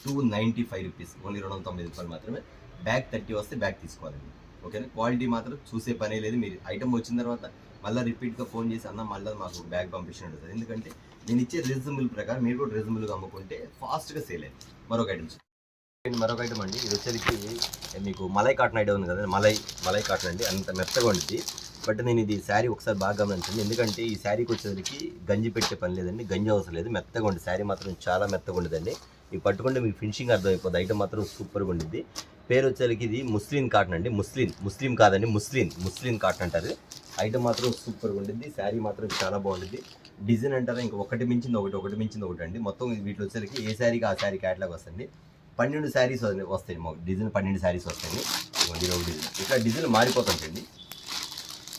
295 రూపీస్, ఓన్లీ 295 రూపాయలు మాత్రమే. బ్యాగ్ 30 వస్తే బ్యాగ్ తీసుకోవాలండి. ఓకేనా, క్వాలిటీ మాత్రం చూసే పనే లేదు. మీరు ఐటమ్ వచ్చిన తర్వాత మళ్ళీ రిపీట్గా ఫోన్ చేసి అన్న మళ్ళీ మాకు బ్యాగ్ పంపించిన ఉంటుంది. ఎందుకంటే నేను ఇచ్చే రీజనబుల్ ప్రకారం మీరు కూడా రీజనబుల్గా అమ్ముకుంటే ఫాస్ట్గా సేల్ అయ్యింది. మరొక ఐటమ్ అండి, ఇది వచ్చేసరికి మీకు మలై కాటన్ ఐడియా ఉంది కదా, మలై కాటన్ అండి. అంత మెత్తగా ఉంటుంది. బట్ నేను ఇది శారీ ఒకసారి బాగా గమనించండి, ఎందుకంటే ఈ శారీకి వచ్చేసరికి గంజి పెట్టే పని లేదండి, గంజి అవసరం లేదు. మెత్తగా ఉంటుంది శారీ, మాత్రం చాలా మెత్తగా ఉండదండి. ఇవి పట్టుకుంటే మీకు ఫినిషింగ్ అర్థమైపోతుంది. ఐటమ్ మాత్రం సూపర్గా ఉండిద్ది. పేరు వచ్చేసరికి ఇది ముస్లిం కాటన్ అండి. ముస్లిం కాదండి, ముస్లిం కాటన్ అంటారు. ఐటమ్ మాత్రం సూపర్గా ఉండిద్ది. శారీ మాత్రం చాలా బాగుంటుంది. డిజైన్ అంటారా ఇంకా ఒకటి మించింది ఒకటి అండి. మొత్తం వీటిలో వచ్చేసరికి ఏ శారీకి ఆ శారీ క్యాటలాగ్ వస్తుంది. 12 శారీస్ వస్తాయి మాకు. డిజైన్ 12 శారీస్ వస్తాయి. ఇట్లా డిజైన్ మారిపోతుంటండి.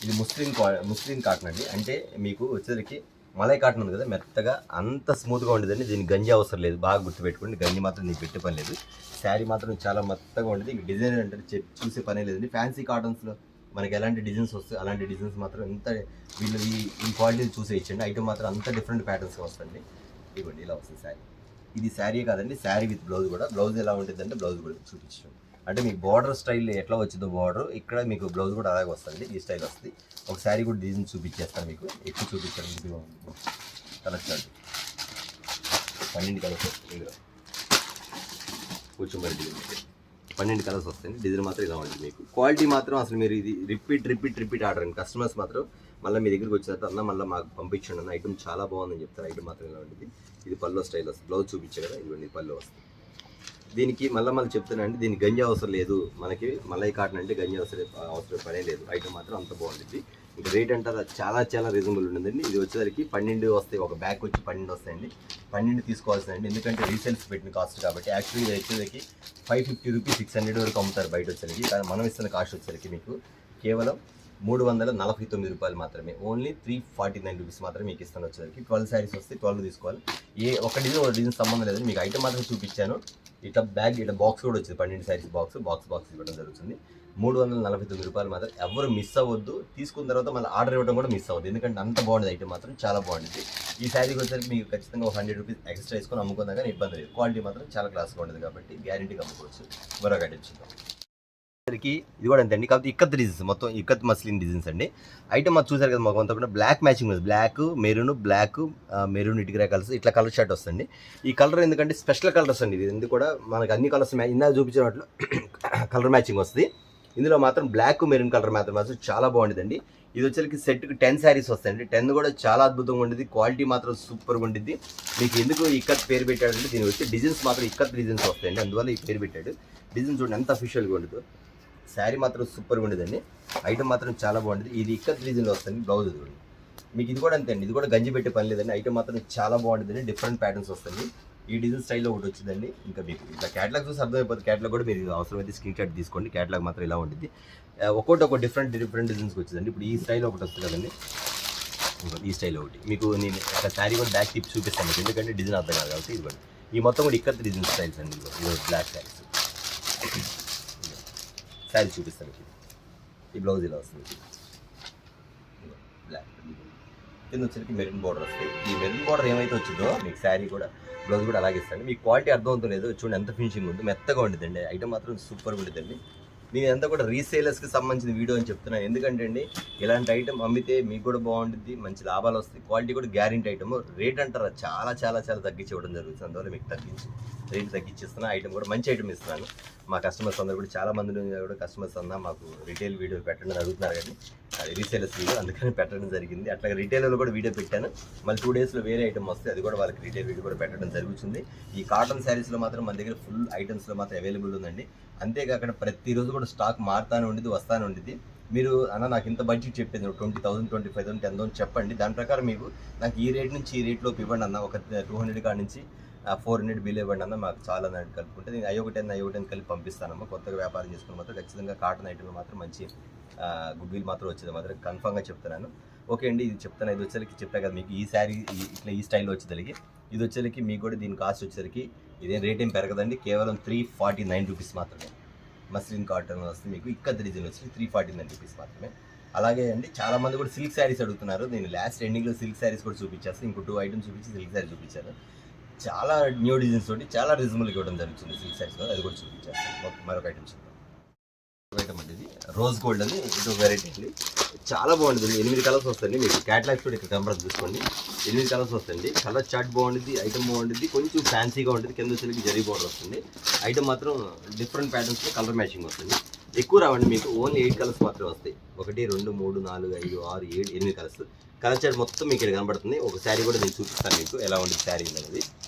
ఇది ముస్లిం కాటన్ అండి. అంటే మీకు వచ్చేసరికి మలై కాటన్ ఉంది కదా, మెత్తగా అంత స్మూత్గా ఉండేదండి. దీనికి గంజి అవసరం లేదు, బాగా గుర్తుపెట్టుకోండి. గంజి మాత్రం నీకు పెట్టే పని లేదు. శారీ మాత్రం చాలా మెత్తగా ఉండేది. ఇంక డిజైన్ అంటే చూసే పనే లేదండి. ఫ్యాన్సీ కాటన్స్లో మనకి ఎలాంటి డిజైన్స్ వస్తాయి అలాంటి డిజైన్స్ మాత్రం ఎంత వీళ్ళు ఈ క్వాలిటీ చూసే ఇచ్చండి. ఐటమ్ మాత్రం అంత డిఫరెంట్ ప్యాటర్న్స్ వస్తుంది. ఇవ్వండి ఇలా వస్తుంది శారీ. ఇది శారీ కాదండి, శారీ విత్ బ్లౌజ్ కూడా. బ్లౌజ్ ఎలా ఉంటుంది అంటే బ్లౌజ్ కూడా చూపించడం అంటే మీకు బార్డర్ స్టైల్ ఎట్లా వచ్చిందో బార్డర్ ఇక్కడ మీకు బ్లౌజ్ కూడా అలాగే వస్తుంది. ఈ స్టైల్ వస్తుంది. ఒక శారీ కూడా డిజైన్ చూపించేస్తాను మీకు, ఎక్కువ చూపించాను. ఇది కలర్స్ 12 కలర్స్ వస్తాయి. కూర్చోబడి డిజైన్ 12 కలర్స్ వస్తాయి. డిజైన్ మాత్రం ఇలా ఉంటుంది. మీకు క్వాలిటీ మాత్రం అసలు మీరు ఇది రిపీట్ ఆర్డర్ అండి. కస్టమర్స్ మాత్రం మళ్ళీ మీ దగ్గరికి వచ్చిన తర్వాత అన్న మళ్ళీ మాకు పంపించండి అన్న, ఐటమ్ చాలా బాగుందని చెప్తారు. ఐటమ్ మాత్రం ఇలా ఉంటుంది. ఇది పల్లో స్టైల్ వస్తుంది. బ్లౌజ్ చూపించే కదా, ఇవన్నీ పల్లో వస్తుంది. దీనికి మళ్ళీ చెప్తానండి, దీనికి గంజి అవసరం లేదు మనకి. మలై కాటన్ అంటే గంజి అవసరం పనే లేదు. ఐటమ్ మాత్రం అంత బాగుంటుంది. ఇంకా రేట్ అంటారా చాలా రీజనబుల్ ఉంటుందండి. ఇది వచ్చేసరికి 12 వస్తాయి, ఒక బ్యాగ్ వచ్చి 12 వస్తాయండి. 12 తీసుకోవాల్సిందండి, ఎందుకంటే రీసేల్స్ పెట్టిన కాస్ట్ కాబట్టి. యాక్చువల్లీ ఇది వచ్చేసరికి 550 రూపీస్ 600 వరకు అమ్ముతారు బయట వచ్చేసరికి. కానీ మనం ఇస్తున్న కాస్ట్ వచ్చేసరికి మీకు కేవలం 349 రూపాయలు మాత్రమే. ఓన్లీ 349 రూపీస్ మాత్రమే మీకు ఇస్తాను. వచ్చేసరికి 12 శారీస్ వస్తే 12 తీసుకోవాలి. ఒక డిజైన్ సంబంధం లేదండి, మీకు ఐటమ్ మాత్రం చూపించాను. ఇట్లా బ్యాగ్ ఇట్లా బాక్స్ కూడా వచ్చింది, 12 శారీస్ బాక్స్ ఇవ్వడం జరుగుతుంది. 349 రూపాయలు మాత్రం. ఎవరు మిస్ అవ్వద్దు. తీసుకున్న తర్వాత మళ్ళీ ఆర్డర్ ఇవ్వడం కూడా మిస్ అవ్వద్దు, ఎందుకంటే అంత బాగుంది ఐటమ్ మాత్రం, చాలా బాగుంది. ఈ శారీకి వచ్చేసరికి మీకు ఖచ్చితంగా 100 రూపీస్ ఎక్స్ట్రా వేసుకొని అమ్ముకున్నా కానీ ఇబ్బంది లేదు. క్వాలిటీ మాత్రం చాలా క్లాస్గా ఉంటుంది కాబట్టి గ్యారెంటీగా అమ్ముకోవచ్చు. మరొక ఐటమ్ చూద్దాం. ఇది కూడా అంతే అండి, కాకపోతే ఇక్కత్ డిజైన్స్, మొత్తం ఇక్కత్ మస్లిన్ డిజైన్స్ అండి. ఐటమ్ అది చూసారు కదా, మాకు అంతా కూడా బ్లాక్ మ్యాచింగ్ ఉంది. బ్లాక్ మెరూన్ ఇటుకరా కలర్స్, ఇట్లా కలర్ షర్ట్ వస్తుంది. ఈ కలర్ ఎందుకంటే స్పెషల్ కలర్స్ అండి. ఇది ఎందుకు కూడా మనకు అన్ని కలర్స్ ఇందాక చూపించిన వాటిలో కలర్ మ్యాచింగ్ వస్తుంది. ఇందులో మాత్రం బ్లాక్ మెరూన్ కలర్ మాత్రం చాలా బాగుంటుందండి. ఇది వచ్చేసరికి సెట్కి 10 శారీస్ వస్తాయండి. 10 కూడా చాలా అద్భుతంగా ఉంటుంది. క్వాలిటీ మాత్రం సూపర్గా ఉంటుంది. మీకు ఎందుకు ఇక్కత్ పేరు పెట్టాడంటే దీని వచ్చి డిజైన్స్ మాత్రం ఇక్కత్ డిజైన్స్ వస్తాయండి, అందువల్ల ఈ పేరు పెట్టాడు. డిజైన్స్ చూడండి ఎంత అఫీషియల్గా ఉండదు. శారీ మాత్రం సూపర్గా ఉండేదండి. ఐటమ్ మాత్రం చాలా బాగుంటుంది. ఇది ఇక్కత్ డిజైన్లో వస్తుంది. బ్లౌజ్ చూడండి మీకు, ఇది కూడా అంతే అండి. ఇది కూడా గంజి పెట్టే పని లేదండి. ఐటమ్ మాత్రం చాలా బాగుంటుందండి. డిఫరెంట్ ప్యాటర్న్స్ వస్తుంది. ఈ డిజైన్ స్టైల్లో ఒకటి వచ్చిందండి. ఇంకా మీకు ఇట్లా క్యాటలాగ్ చూసి అర్థమైపోతుంది. క్యాటలాగ్ కూడా మీరు అవసరమైతే స్క్రీన్ షాట్ తీసుకోండి. క్యాటలాగ్ మాత్రం ఇలా ఉంటుంది. ఒక డిఫరెంట్ డిజైన్స్కి వచ్చిందండి. ఇప్పుడు ఈ స్టైల్లో ఒకటి వస్తుంది కదండి, ఈ స్టైల్ ఒకటి మీకు నేను ఒక శారీ కూడా బ్యాక్ టిప్ చూపిస్తాను మీకు, ఎందుకంటే డిజైన్ అర్థం కాదు కాబట్టి. ఇది కూడా ఈ మొత్తం కూడా ఇక్కత్ డిజైన్ స్టైల్స్ అండి. ఇది బ్లాక్ శారీస్. శారీ చూపిస్తాను. ఈ బ్లౌజ్ ఇలా వస్తుంది, బ్లాక్ కింద వచ్చరికి మెరూన్ బార్డర్ వస్తుంది. ఈ మెరూన్ బార్డర్ ఏమైతే వచ్చిందో మీకు శారీ కూడా బ్లౌజ్ కూడా అలాగే ఇస్తాను. మీకు క్వాలిటీ అర్థమవుతుంది లేదు, చూడండి ఎంత ఫినిషింగ్ ఉంది, మెత్తగా ఉంటుందండి. ఐటమ్ మాత్రం సూపర్గా ఉంటుందండి. నేను అంతా కూడా రీసేలర్స్కి సంబంధించిన వీడియో అని చెప్తున్నాను, ఎందుకంటే అండి ఇలాంటి ఐటమ్ అమ్మితే మీకు కూడా బాగుంటుంది, మంచి లాభాలు వస్తాయి. క్వాలిటీ కూడా గ్యారెంటీ ఐటమ్. రేట్ అంటారా చాలా తగ్గించి ఇవ్వడం జరుగుతుంది, అందువల్ల మీకు రేట్ తగ్గించిస్తున్నా. ఐటమ్ కూడా మంచి ఐటమ్ ఇస్తున్నాను. మా కస్టమర్స్ అందరూ కూడా చాలా మంది కూడా కస్టమర్స్ అన్నా మాకు రిటైల్ వీడియో పెట్టడం అడుగుతున్నారు, కానీ అది రీసేలర్స్ వీడియో అందుకని పెట్టడం జరిగింది. అట్లా రిటైల్లో కూడా వీడియో పెట్టాను. మళ్ళీ 2 డేస్లో వేరే ఐటమ్ వస్తే అది కూడా వాళ్ళకి రిటైల్ వీడియో కూడా పెట్టడం జరుగుతుంది. ఈ కాటన్ శారీస్లో మాత్రం మన దగ్గర ఫుల్ ఐటమ్స్లో మాత్రం అవైలబుల్ ఉందండి. అంతేకాకుండా ప్రతిరోజు కూడా స్టాక్ మారుతానే ఉండేది, వస్తానే ఉండేది. మీరు అన్న నాకు ఇంత బడ్జెట్ చెప్పింది 20,000 25,000 10,000 చెప్పండి, దాని ప్రకారం మీకు నాకు ఈ రేట్ నుంచి ఈ రేట్లోకి ఇవ్వండి అన్న, ఒక 200 కాడ నుంచి 400 బిల్ ఇవ్వండి అన్న, మాకు చాలా అన్నట్టు కలుపుకుంటే నేను అయ్యొకటి కలిపి పంపిస్తానమ్మా. కొత్తగా వ్యాపారం చేసుకుని మాత్రం ఖచ్చితంగా కాటన్ ఐటమ్ మాత్రం మంచి గుడ్ విల్ మాత్రం వచ్చేది మాత్రం కన్ఫామ్గా చెప్తున్నాను. ఓకే అండి, ఇది చెప్తాను. ఇది వచ్చేసరికి చెప్పా కదా మీకు, ఈ శారీ ఇట్లా ఈ స్టైల్లో వచ్చేసరికి ఇది వచ్చేసరికి మీకు కూడా దీని కాస్ట్ వచ్చేసరికి ఇదేం రేట్ ఏం పెరగదండి, కేవలం 349 రూపీస్ మాత్రమే. మస్లిన్ కాటన్ వస్తుంది మీకు, ఇక్కత్ డిజైన్ వచ్చి 349 రూపీస్ మాత్రమే. అలాగే అండి చాలా మంది కూడా సిల్క్ శారీస్ అడుగుతున్నారు. నేను లాస్ట్ ఎండింగ్లో సిల్క్ శారీస్ కూడా చూపించేస్తాను. ఇంకో 2 ఐటమ్స్ చూపించి సిల్క్ శారీ చూపించాను. చాలా న్యూ డిజైన్స్ తోటి చాలా రీజనబుల్గా ఇవ్వడం జరుగుతుంది సిల్క్ శారీస్, అది కూడా చూపించేస్తాను. మరొక ఐటమ్ చూద్దాం. ఐటమ్ అండి ఇది రోజ్ గోల్డ్ అని, ఇది వెరైటీ అండి, చాలా బాగుంటుంది. 8 కలర్స్ వస్తాయండి. మీకు క్యాటలాగ్స్ కూడా ఇక్కడ కంపేర్ చూసుకోండి. 8 కలర్స్ వస్తాయండి. కలర్ చార్ట్ బాగుంటుంది, ఐటమ్ బాగుంటుంది, కొంచెం ఫ్యాన్సీగా ఉంటుంది. కింద వచ్చేసరికి జరీ బార్డర్ వస్తుంది. ఐటమ్ మాత్రం డిఫరెంట్ ప్యాటర్న్స్లో కలర్ మ్యాచింగ్ వస్తుంది. ఎక్కువ రావండి మీకు, ఓన్లీ 8 కలర్స్ మాత్రమే వస్తాయి. 1 2 3 4 5 6 7 8 కలర్స్. కలర్ చార్ట్ మొత్తం మీకు ఇక్కడ కనబడుతుంది. ఒక శారీ కూడా నేను చూపిస్తాను మీకు ఎలా ఉంటుంది శారీ అనేది.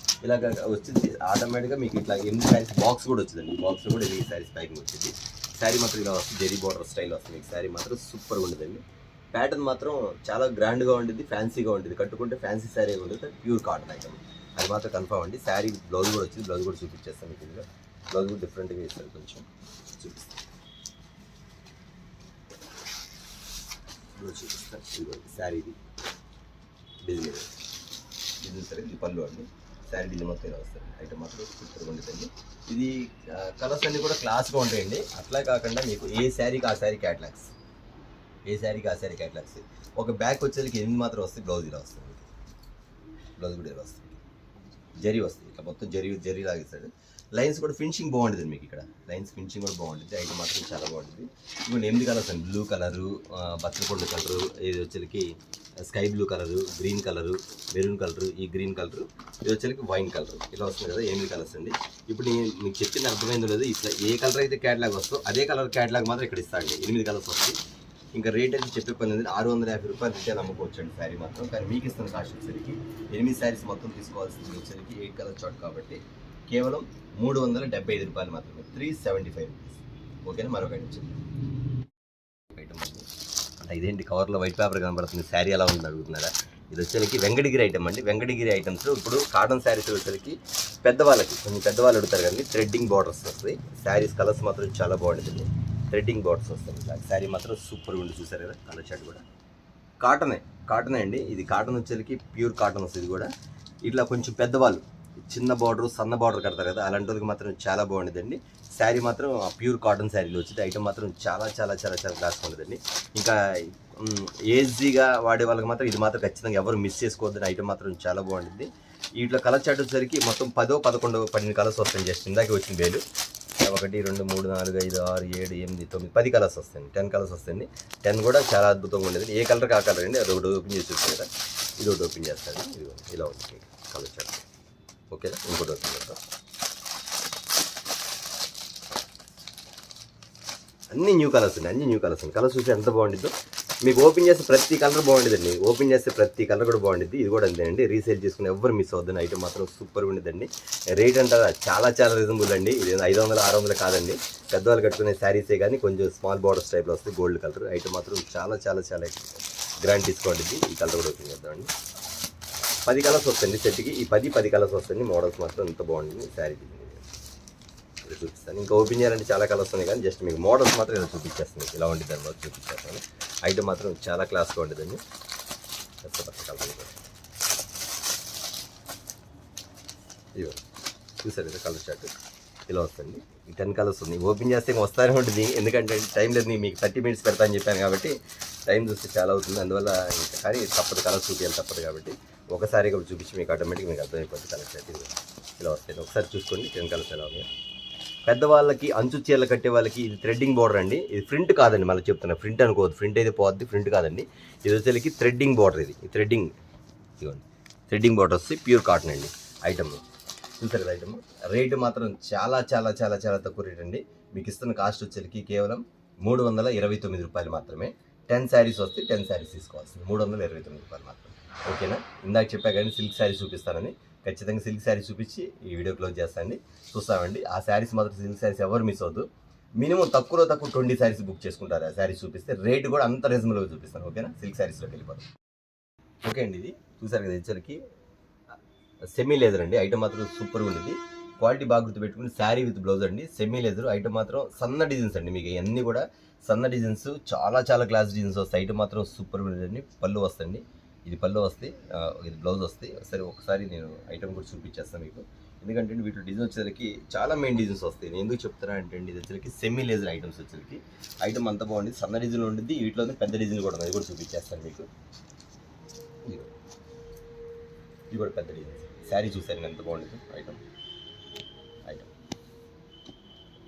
ఇలాగ వచ్చింది ఆటోమేటిక్గా మీకు ఇట్లా 8 శారీస్ బాక్స్ కూడా వచ్చిందండి. ఈ బాక్స్లో కూడా 8 శారీస్ ప్యాకింగ్ వచ్చింది. శారీ మాత్రం ఇలా వస్తుంది, జెరీ బార్డర్ స్టైల్ వస్తుంది. మీకు శారీ మాత్రం సూపర్గా ఉంటుందండి. ప్యాటర్న్ మాత్రం చాలా గ్రాండ్గా ఉంటుంది, ఫ్యాన్సీగా ఉంటుంది. కట్టుకుంటే ఫ్యాన్సీ శారీ ఉంటుంది, ప్యూర్ కాటన్ ఐటమ్ అది మాత్రం కన్ఫర్మ్ అండి. శారీ బ్లౌజ్ కూడా వచ్చింది, బ్లౌజ్ కూడా చూపించేస్తాను మీకు. ఇంకా బ్లౌజ్ కూడా డిఫరెంట్గా ఇస్తారు, కొంచెం చూపిస్తాను. శారీది డిజైన్ సరే, ఇది పళ్ళు అండి. శారీ డిజైన్ మొత్తం ఇలా వస్తుంది. ఐటమ్ మాత్రం సూపర్గా ఉంటుందండి. ఇది కలర్స్ అన్నీ కూడా క్లాస్గా ఉంటాయండి. అట్లా కాకుండా మీకు ఏ శారీకి ఆ శారీ క్యాటలాగ్స్, ఒక బ్యాగ్ వచ్చేసరికి 8 మాత్రం వస్తుంది. బ్లౌజ్ ఇలా వస్తుంది, బ్లౌజ్ కూడా ఇలా వస్తుంది, జరీ వస్తుంది. ఇట్లా మొత్తం జరీ లాగిస్తాడు. లైన్స్ కూడా ఫినిషింగ్ బాగుంటుంది మీకు, ఇక్కడ లైన్స్ ఫినిషింగ్ కూడా బాగుంటుంది. ఐటమ్ మాత్రం చాలా బాగుంటుంది. ఇప్పుడు 8 కలర్స్ అండి. బ్లూ కలరు, బచ్చలపొండు కలరు, ఇది వచ్చేసరికి sky blue colour, green colour, maroon colour, ఈ గ్రీన్ కలరు, ఇది వచ్చేసరికి వైన్ కలరు, ఇలా వస్తుంది కదా 8 కలర్స్ అండి. ఇప్పుడు నేను మీకు చెప్పింది అర్థమైందో లేదు, ఇట్లా ఏ కలర్ అయితే క్యాటలాగ్ వస్తుందో అదే కలర్ క్యాటలాగ్ మాత్రం ఇక్కడ ఇస్తాండి. 8 కలర్స్ వస్తాయి. ఇంకా రేట్ అయితే చెప్పే పని ఉంది, 650 రూపాయలు రిటైల్ అమ్ముకోవచ్చండి శారీ మాత్రం. కానీ మీకు ఇస్తున్న కాస్ట్ వచ్చేసరికి 8 శారీస్ మొత్తం తీసుకోవాల్సింది వచ్చేసరికి 8 కలర్ చార్ట్ కాబట్టి కేవలం 375 రూపాయలు మాత్రమే, 375 రూపీస్. ఓకేనా? మరొక ఐటమ్ ఐటమ్ అండి. ఇదేంటి కవర్లో వైట్ పేపర్ కనబడుతుంది, శారీ ఎలా ఉంది అడుగుతున్నారా? ఇది వచ్చేసరికి వెంకటగిరి ఐటమ్ అండి. వెంకటగిరి ఐటమ్స్ ఇప్పుడు కాటన్ శారీస్ వచ్చేసరికి పెద్దవాళ్ళకి, కొంచెం పెద్దవాళ్ళు అడుగుతారు కానీ థ్రెడ్డింగ్ బార్డర్స్ వస్తాయి. శారీస్ కలర్స్ మాత్రం చాలా బాగుంటుంది, థ్రెడ్డింగ్ బార్డర్స్ వస్తాయి. శారీ మాత్రం సూపర్గా ఉంది, చూసారు కదా కలర్ షర్ట్ కూడా. కాటనే అండి. ఇది కాటన్ వచ్చేసరికి ప్యూర్ కాటన్ వస్తుంది. ఇది కూడా ఇట్లా కొంచెం పెద్దవాళ్ళు చిన్న బార్డర్ సన్న బార్డర్ కడతారు కదా, అలాంటి వాళ్ళకి మాత్రం చాలా బాగుంటుందండి. శారీ మాత్రం ప్యూర్ కాటన్ శారీలో వచ్చింది. ఐటమ్ మాత్రం చాలా చాలా చాలా చాలా క్లాస్గా ఉంటుందండి. ఇంకా ఏజీగా వాడే వాళ్ళకి మాత్రం ఇది మాత్రం ఖచ్చితంగా ఎవరు మిస్ చేసుకోవద్దని ఐటమ్ మాత్రం చాలా బాగుంటుంది. వీటిలో కలర్ చార్ట్ వచ్చేసరికి మొత్తం 10, 11, 12 కలర్స్ వస్తాయి. జస్ట్ ఇందాకే వచ్చిన వేలు 1, 2, 3, 4, 5, 6, 7, 8, 9, 10 కలర్స్ వస్తాయండి. 10 కలర్స్ వస్తాయండి. 10 కూడా చాలా అద్భుతంగా ఉండేది. ఏ కలర్ ఆ కలర్ అండి. అది ఒకటి ఓపెన్ చేసి చూస్తాను కదా, ఇది ఒకటి ఓపెన్ చేస్తాను. ఇది ఇలా ఉంది కలర్ చార్ట్. ఓకేనా? ఇంకోటి ఓపెన్ చేస్తాం. అన్ని న్యూ కలర్స్ అండి. కలర్స్ చూసి ఎంత బాగుంటుందో. మీకు ఓపెన్ చేస్తే ప్రతి కలర్ బాగుంటుందండి. ఓపెన్ చేస్తే ప్రతి కలర్ కూడా బాగుంటుంది. ఇది కూడా అంతేనండి. రీసేల్ చేసుకుని ఎవరు మిస్ అవుతుంది. ఐటమ్ మాత్రం సూపర్ ఉండేదండి. రేట్ అంటారా చాలా చాలా రీజనబుల్ అండి. ఇది 500, 600 కాదండి. పెద్దవాళ్ళు కట్టుకునే శారీసే కానీ కొంచెం స్మాల్ బార్డర్స్ టైప్లో వస్తుంది. గోల్డ్ కలర్ ఐటమ్ మాత్రం చాలా చాలా చాలా గ్రాండ్ డిస్కౌంట్ ఇది. ఈ కలర్ కూడా ఓపెన్ చేద్దామండి. 10 కలర్స్ వస్తాయండి సెట్కి. ఈ 10 కలర్స్ వస్తాయండి. మోడల్స్ మాత్రం ఎంత బాగుంటుంది. శారీ చూపిస్తాను. ఇంకా ఓపెన్ చేయాలంటే చాలా కలర్స్ ఉన్నాయి కానీ జస్ట్ మీకు మోడల్స్ మాత్రం ఇలా చూపించేస్తాను. ఇలా ఉంటుంది దాని వరకు చూపించేస్తాను. ఐటమ్ మాత్రం చాలా క్లాస్గా ఉంటుందండి. ఇదిగో చూసారు కదా కలర్ చార్ట్ ఇలా వస్తుంది. ఈ 10 కలర్స్ ఉంది. ఓపెన్ చేస్తే ఇంకా వస్తానే ఉంటుంది. ఎందుకంటే టైం లేదు, మీకు 30 మినిట్స్ పెడతా అని చెప్పాను కాబట్టి టైం చూస్తే చాలా అవుతుంది. అందువల్ల ఇంకా కానీ తప్పదు, కలర్స్ చూపించాలి తప్పదు కాబట్టి ఒకసారిగా చూపించి మీకు ఆటోమేటిక్గా మీకు అర్థమైపోతుంది. కలర్ చార్ట్ ఇలా వస్తాయి. ఒకసారి చూసుకోండి 10 కలర్స్ ఎలా ఉన్నాయి. పెద్దవాళ్ళకి అంచు చీరలు కట్టే వాళ్ళకి ఇది థ్రెడ్డింగ్ బార్డర్ అండి. ఇది ప్రింట్ కాదండి, మళ్ళీ చెప్తున్నా. ప్రింట్ అనుకోవద్దు, ప్రింట్ అయితే పోద్ది. ప్రింట్ కాదండి, ఇది వచ్చేసరికి థ్రెడ్డింగ్ బార్డర్. ఇది థ్రెడ్డింగ్, ఇదిగోండి థ్రెడ్డింగ్ బార్డర్ వస్తే ప్యూర్ కాటన్ అండి. ఐటమ్ చూసారు కదా. ఐటమ్ రేటు మాత్రం చాలా చాలా చాలా చాలా తక్కువ రేట్ అండి. మీకు ఇస్తున్న కాస్ట్ వచ్చేసరికి కేవలం 329 రూపాయలు మాత్రమే. 10 శారీస్ వస్తే 10 శారీస్ తీసుకోవాల్సింది. 329 రూపాయలు మాత్రమే. ఓకేనా? ఇందాక చెప్పా కానీ సిల్క్ శారీస్ చూపిస్తానని. ఖచ్చితంగా సిల్క్ శారీ చూపించి ఈ వీడియో క్లోజ్ చేస్తాండి. చూస్తామండి. ఆ శారీస్ మాత్రం సిల్క్ శారీస్ ఎవరు మిస్ అవుతుంది. మినిమం తక్కువ 20 శారీస్ బుక్ చేసుకుంటారు. ఆ శారీస్ చూపిస్తే రేటు కూడా అంత రీజనబుల్గా చూపిస్తాను. ఓకేనా? సిల్క్ శారీస్లోకి వెళ్ళిపోతాం. ఓకే అండి. ఇది చూసారు కదా, ఇచ్చరికి సెమీ లేదర్ అండి. ఐటమ్ మాత్రం సూపర్గా ఉండేది. క్వాలిటీ బాగా గుర్తుపెట్టుకుని శారీ విత్ బ్లౌజ్ అండి. సెమీ లేదర్ ఐటమ్ మాత్రం సన్న డిజైన్స్ అండి. మీకు అన్నీ కూడా సన్న డిజైన్స్, చాలా చాలా క్లాస్ డిజైన్స్ వస్తాయి. ఐటమ్ మాత్రం సూపర్గా ఉండేదండి. పళ్ళు వస్తాయండి. ఇది పళ్ళు వస్తాయి, ఇది బ్లౌజ్ వస్తాయి. సరే ఒకసారి నేను ఐటమ్ కూడా చూపించేస్తాను మీకు. ఎందుకంటే వీటిలో డిజైన్ వచ్చేసరికి చాలా మెయిన్ డిజైన్స్ వస్తాయి. నేను ఎందుకు చెప్తున్నా అంటే ఇది వచ్చేసరికి సెమీ లేజర్ ఐటమ్స్ వచ్చేసరికి ఐటమ్ అంతా బాగుంది. సన్న డిజైన్ ఉంటుంది, వీటిలో పెద్ద డిజైన్ కూడా ఉంది. అది కూడా చూపించేస్తాను మీకు. ఇది కూడా పెద్ద డిజైన్. శారీ చూసాను ఎంత బాగుంటుంది. ఐటమ్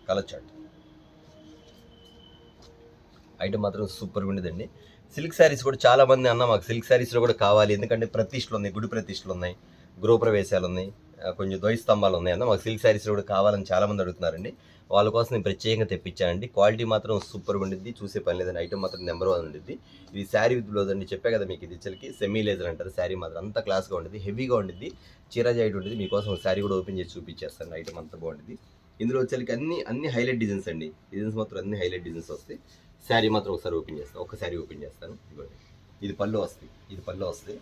కలర్ చార్ట్ ఐటమ్ మాత్రం సూపర్గా ఉండేదండి. సిల్క్ శారీస్ కూడా చాలా మంది అన్న మాకు సిల్క్ శారీస్లో కూడా కావాలి, ఎందుకంటే ప్రతిష్టలు ఉన్నాయి, గుడి ప్రతిష్టలు ఉన్నాయి, గృహప్రవేశాలు ఉన్నాయి, కొంచెం ద్వై స్తంభాలు ఉన్నాయి అన్న, మాకు సిల్క్ శారీస్లో కూడా కావాలని చాలామంది అడుగుతున్నారండి. వాళ్ళ కోసం నేను ప్రత్యేకంగా తెప్పించానండి. క్వాలిటీ మాత్రం సూపర్గా ఉండిద్ది, చూసే పని లేదండి. ఐటమ్ మాత్రం నెంబర్ 1 ఉండిద్ది. ఇది శారీ విత్ బ్లౌజ్ అండి. చెప్పే కదా మీకు, ఇది ఇచ్చలకి సెమీ లేజర్ అంటారు. శారీ మాత్రం అంత క్లాస్గా ఉంటుంది, హెవీగా ఉండిద్ది, చీరా జాయిట్ ఉంటుంది. మీకోసం శారీ కూడా ఓపెన్ చేసి చూపించేస్తాను. ఐటమ్ అంతా బాగుంటుంది. ఇందులో వచ్చేసరికి అన్ని హైలైట్ డిజైన్స్ అండి. డిజైన్స్ మాత్రం అన్ని హైలైట్ డిజైన్స్ వస్తాయి. శారీ మాత్రం ఒకసారి ఓపెన్ చేస్తాను, ఒక శారీ ఓపెన్ చేస్తాను. ఇవ్వండి, ఇది పళ్ళు వస్తుంది.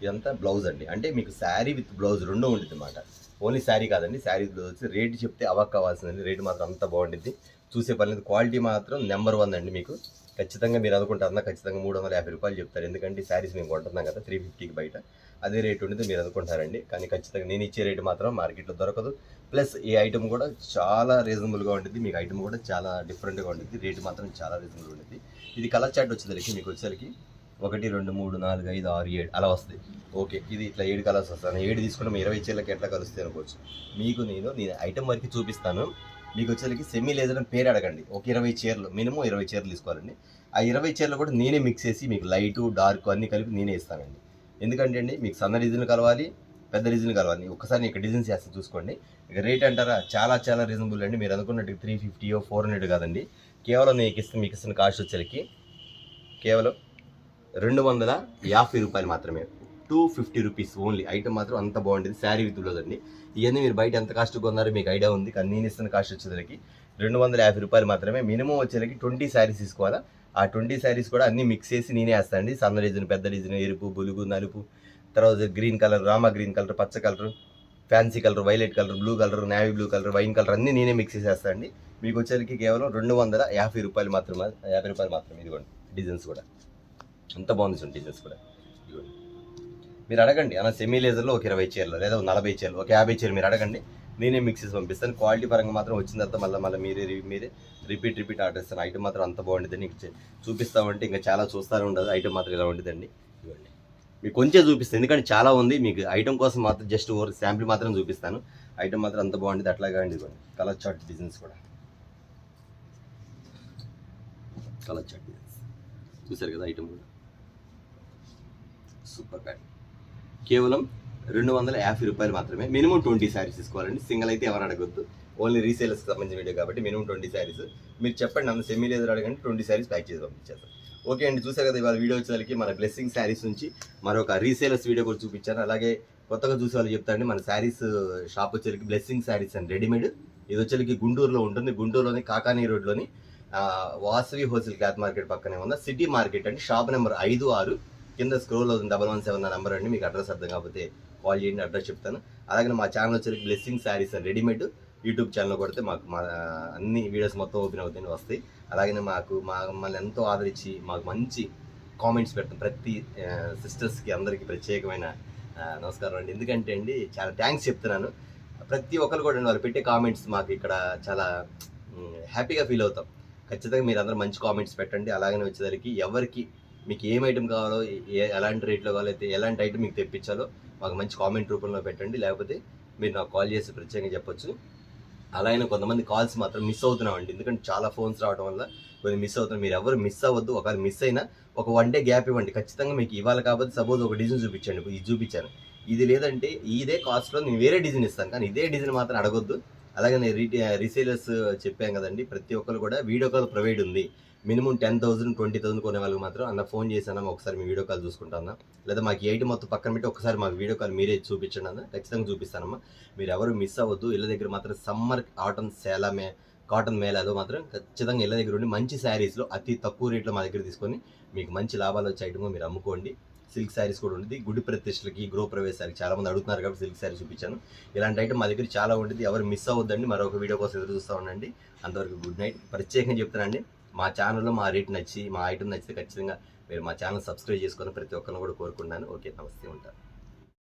ఇదంతా బ్లౌజ్ అండి. అంటే మీకు శారీ విత్ బ్లౌజ్ రెండూ ఉంటుంది అన్నమాట. ఓన్లీ శారీ కాదండి, శారీ విత్ బ్లౌజ్ వచ్చి రేట్ చెప్తే అవాక్ కావాల్సిందండి. రేటు మాత్రం అంత బాగుంటుంది, చూసే పని లేదు. క్వాలిటీ మాత్రం నెంబర్ 1 అండి. మీకు ఖచ్చితంగా మీరు అనుకుంటారన్నా ఖచ్చితంగా 350 రూపాయలు చెప్తారు. ఎందుకంటే శారీస్ మేము కొంటున్నాం కదా 350కి బయట, అదే రేట్ ఉంటుంది మీరు అనుకుంటారండి. కానీ ఖచ్చితంగా నేను ఇచ్చే రేటు మాత్రం మార్కెట్లో దొరకదు. ప్లస్ ఈ ఐటమ్ కూడా చాలా రీజనబుల్గా ఉంటుంది. మీకు ఐటమ్ కూడా చాలా డిఫరెంట్గా ఉంటుంది. రేటు మాత్రం చాలా రీజనబుల్ ఉంటుంది. ఇది కలర్ చార్ట్ వచ్చేసరికి మీకు వచ్చేసరికి 1, 2, 3, 4, 5, 6, 7 అలా వస్తాయి. ఓకే, ఇది ఇట్లా 7 కలర్స్ వస్తాను. 7 తీసుకుంటే 20 చీరలకి ఎట్లా కలుస్తాయి అనుకోవచ్చు. మీకు నేను ఐటమ్ వరకు చూపిస్తాను. మీకు వచ్చేసరికి సెమీ లేజర్ అని పేరు అడగండి. ఒక 20 చీరలు, మినిమం 20 చీరలు తీసుకోవాలండి. ఆ 20 చీరలు కూడా నేనే మిక్స్ చేసి మీకు లైటు డార్క్ అన్నీ కలిపి నేనే ఇస్తానండి. ఎందుకంటే అండి మీకు సన్న డిజైన్ కలవాలి, పెద్ద డిజైన్ కలవాలి. ఒక్కసారి ఇక్కడ డిజైన్స్ చేస్తే చూసుకోండి. ఇక రేట్ అంటారా చాలా చాలా రీజనబుల్ అండి. మీరు అనుకున్నట్టు 350 400 కాదండి. కేవలం మీకు ఇస్తున్న కాస్ట్ వచ్చేసరికి కేవలం 250 రూపాయలు మాత్రమే. 250 రూపీస్ ఓన్లీ. ఐటమ్ మాత్రం అంత బాగుంటుంది, శారీ విత్ బ్లౌజ్ అండి. ఇవన్నీ మీరు బయట ఎంత కాస్ట్ కొన్నారో మీకు ఐడియా ఉంది, కానీ నేను ఇస్తున్న కాస్ట్ వచ్చేసరికి 250 రూపాయలు మాత్రమే. మినిమం వచ్చేసరికి 20 శారీస్ తీసుకోవాలా. ఆ 20 శారీస్ కూడా అన్ని మిక్స్ చేసి నేనే వేస్తాను అండి. సన్న డిజైన్, పెద్ద డిజైన్, ఎరుపు, బులుగు, నలుపు, తర్వాత గ్రీన్ కలర్, రామా గ్రీన్ కలర్, పచ్చ colour, fancy colour, violet colour, blue colour, navy blue colour, wine colour అన్నీ నేనే మిక్స్ చేసేస్తాను అండి. మీకు వచ్చేసరికి కేవలం 250 రూపాయలు మాత్రమే. 50 రూపాయలు మాత్రమే. ఇదిగోండి డిజైన్స్ కూడా అంత బాగుంది చూడండి. డిజైన్స్ కూడా ఇదిగోండి. మీరు అడగండి అన్న సెమీ లేజర్లో ఒక 20 చీరలు లేదా 40 చీరలు, ఒక 50 చీరలు మీరు అడగండి, నేనే మిక్స్ చేసి పంపిస్తాను. క్వాలిటీ పరంగా మాత్రం వచ్చిన తర్వాత మళ్ళీ మీరే రిపీట్ ఆర్డర్ ఇస్తాను. ఐటమ్ మాత్రం అంత బాగుంటుంది. నీకు చూపిస్తామంటే ఇంకా చాలా చూస్తూనే ఉండదు. ఐటమ్ మాత్రం ఇలా ఉంటుందండి. ఇవ్వండి మీకు కొంచెం చూపిస్తాను, ఎందుకంటే చాలా ఉంది. మీకు ఐటమ్ కోసం మాత్రం జస్ట్ ఓవర్ శాంపిల్ మాత్రం చూపిస్తాను. ఐటమ్ మాత్రం అంత బాగుంటుంది. అట్లాగా అండి ఇవ్వండి. కలర్ చార్ట్ డిజైన్స్ కూడా కలర్ చార్ట్ డిజైన్స్ చూసారు కదా. ఐటమ్ కూడా సూపర్ ప్యాక్. కేవలం 250 రూపాయలు మాత్రమే. మినిమం 20 శారీస్ తీసుకోవాలండి. సింగిల్ అయితే ఎవరు అడగొద్దు. ఓన్లీ రీసేలర్స్కి సంబంధించిన వీడియో కాబట్టి మినిమం 20 శారీస్. మీరు చెప్పండి అన్న సెమీ లేదర్ అడగండి, 20 శారీస్ ప్యాక్ చేసి పంపించేస్తాం. ఓకే అండి, చూసారు కదా ఇవాళ వీడియో వచ్చేసరికి మన బ్లెస్సింగ్ శారీస్ నుంచి మరొక రీసేలర్స్ వీడియో కూడా చూపించాను. అలాగే కొత్తగా చూసే వాళ్ళు చెప్తారండి, మన శారీస్ షాప్ వచ్చేసరికి బ్లెస్సింగ్ శారీస్ అండ్ రెడీమేడ్. ఇది వచ్చేసరికి గుంటూరులో ఉంటుంది. గుంటూరులోని కాకానీ రోడ్లోని వాసవి హోల్సేల్ క్లాత్ మార్కెట్ పక్కనే ఉన్న సిటీ మార్కెట్ అండి. షాప్ నెంబర్ 5-6 కింద స్క్రోల్ అవుతుంది. 117 నా నెంబర్ అండి. మీకు అడ్రస్ అర్థం కాకపోతే కాల్ చేయండి, అడ్రస్ చెప్తాను. అలాగే మా ఛానల్ వచ్చేసరికి blessing saris and readymade YouTube channel కొడితే మాకు మా అన్ని వీడియోస్ మొత్తం ఓపెన్ అవుతాయి, వస్తాయి. అలాగే మమ్మల్ని ఎంతో ఆదరించి మాకు మంచి కామెంట్స్ పెడతాం. ప్రతి సిస్టర్స్కి అందరికీ ప్రత్యేకమైన నమస్కారం అండి. ఎందుకంటే అండి చాలా థ్యాంక్స్ చెప్తున్నాను. ప్రతి ఒక్కరు కూడా వాళ్ళు పెట్టే కామెంట్స్ మాకు ఇక్కడ చాలా హ్యాపీగా ఫీల్ అవుతాం. ఖచ్చితంగా మీరు అందరూ మంచి కామెంట్స్ పెట్టండి. అలాగనే వచ్చేసరికి ఎవరికి మీకు ఏం ఐటమ్ కావాలో, ఎలాంటి రేట్లో కావాలో, అయితే ఎలాంటి ఐటమ్ మీకు తెప్పించాలో మాకు మంచి కామెంట్ రూపంలో పెట్టండి. లేకపోతే మీరు నాకు కాల్ చేసి ప్రత్యేకంగా చెప్పొచ్చు. అలాగే కొంతమంది కాల్స్ మాత్రం మిస్ అవుతున్నామండి, ఎందుకంటే చాలా ఫోన్స్ రావడం వల్ల కొన్ని మిస్ అవుతున్నాం. మీరు ఎవరు మిస్ అవ్వద్దు. ఒకవేళ మిస్ అయినా ఒక 1 డే గ్యాప్ ఇవ్వండి. ఖచ్చితంగా మీకు ఇవ్వాలి కాబట్టి సపోజ్ ఒక డిజైన్ చూపించండి, ఇది చూపించాను, ఇది లేదంటే ఇదే కాస్ట్లో నేను వేరే డిజైన్ ఇస్తాను, కానీ ఇదే డిజైన్ మాత్రం అడగొద్దు. అలాగే నేను రీసేలర్స్ చెప్పాం కదండి, ప్రతి ఒక్కరు కూడా వీడియో కాల్ ప్రొవైడ్ ఉంది. మినిమం 10,000 20,000 కొనే వాళ్ళకి మాత్రం అన్న ఫోన్ చేశాను, ఒకసారి మీ వీడియో కాల్ చూసుకుంటాను, లేదా మాకు 8 మొత్తం పక్కన పెట్టి ఒకసారి మాకు వీడియో కాల్ మీరే చూపించండి అన్న, ఖచ్చితంగా చూపిస్తానమ్మా. మీరు ఎవరు మిస్ అవ్వద్దు. ఇళ్ళ దగ్గర మాత్రం సమ్మర్ కాటన్ మేళాలో మాత్రం ఖచ్చితంగా ఇళ్ళ దగ్గర ఉండి మంచి శారీస్లో అతి తక్కువ రేట్లో మా దగ్గర తీసుకొని మీకు మంచి లాభాలు వచ్చే ఐటమ్ మీరు అమ్ముకోండి. సిల్క్ శారీస్ కూడా ఉంటుంది. గుడి ప్రతిష్టలకి, గృహప్రవేశాలకి చాలా మంది అడుగుతున్నారు కాబట్టి సిల్క్ శారీ చూపించాను. ఇలాంటి ఐటమ్ మా దగ్గర చాలా ఉంటుంది. ఎవరు మిస్ అవ్వద్దండి. మరొక వీడియో కోసం ఎదురు చూస్తూ ఉండండి. అంతవరకు గుడ్ నైట్. ప్రత్యేకంగా చెప్తానండి, మా ఛానల్లో మా రేట్ నచ్చి, మా ఐటమ్ నచ్చితే ఖచ్చితంగా మీరు మా ఛానల్ సబ్స్క్రైబ్ చేసుకొని ప్రతి ఒక్కరిని కూడా కోరుకుంటున్నాను. ఓకే, నమస్తే, ఉంటాను.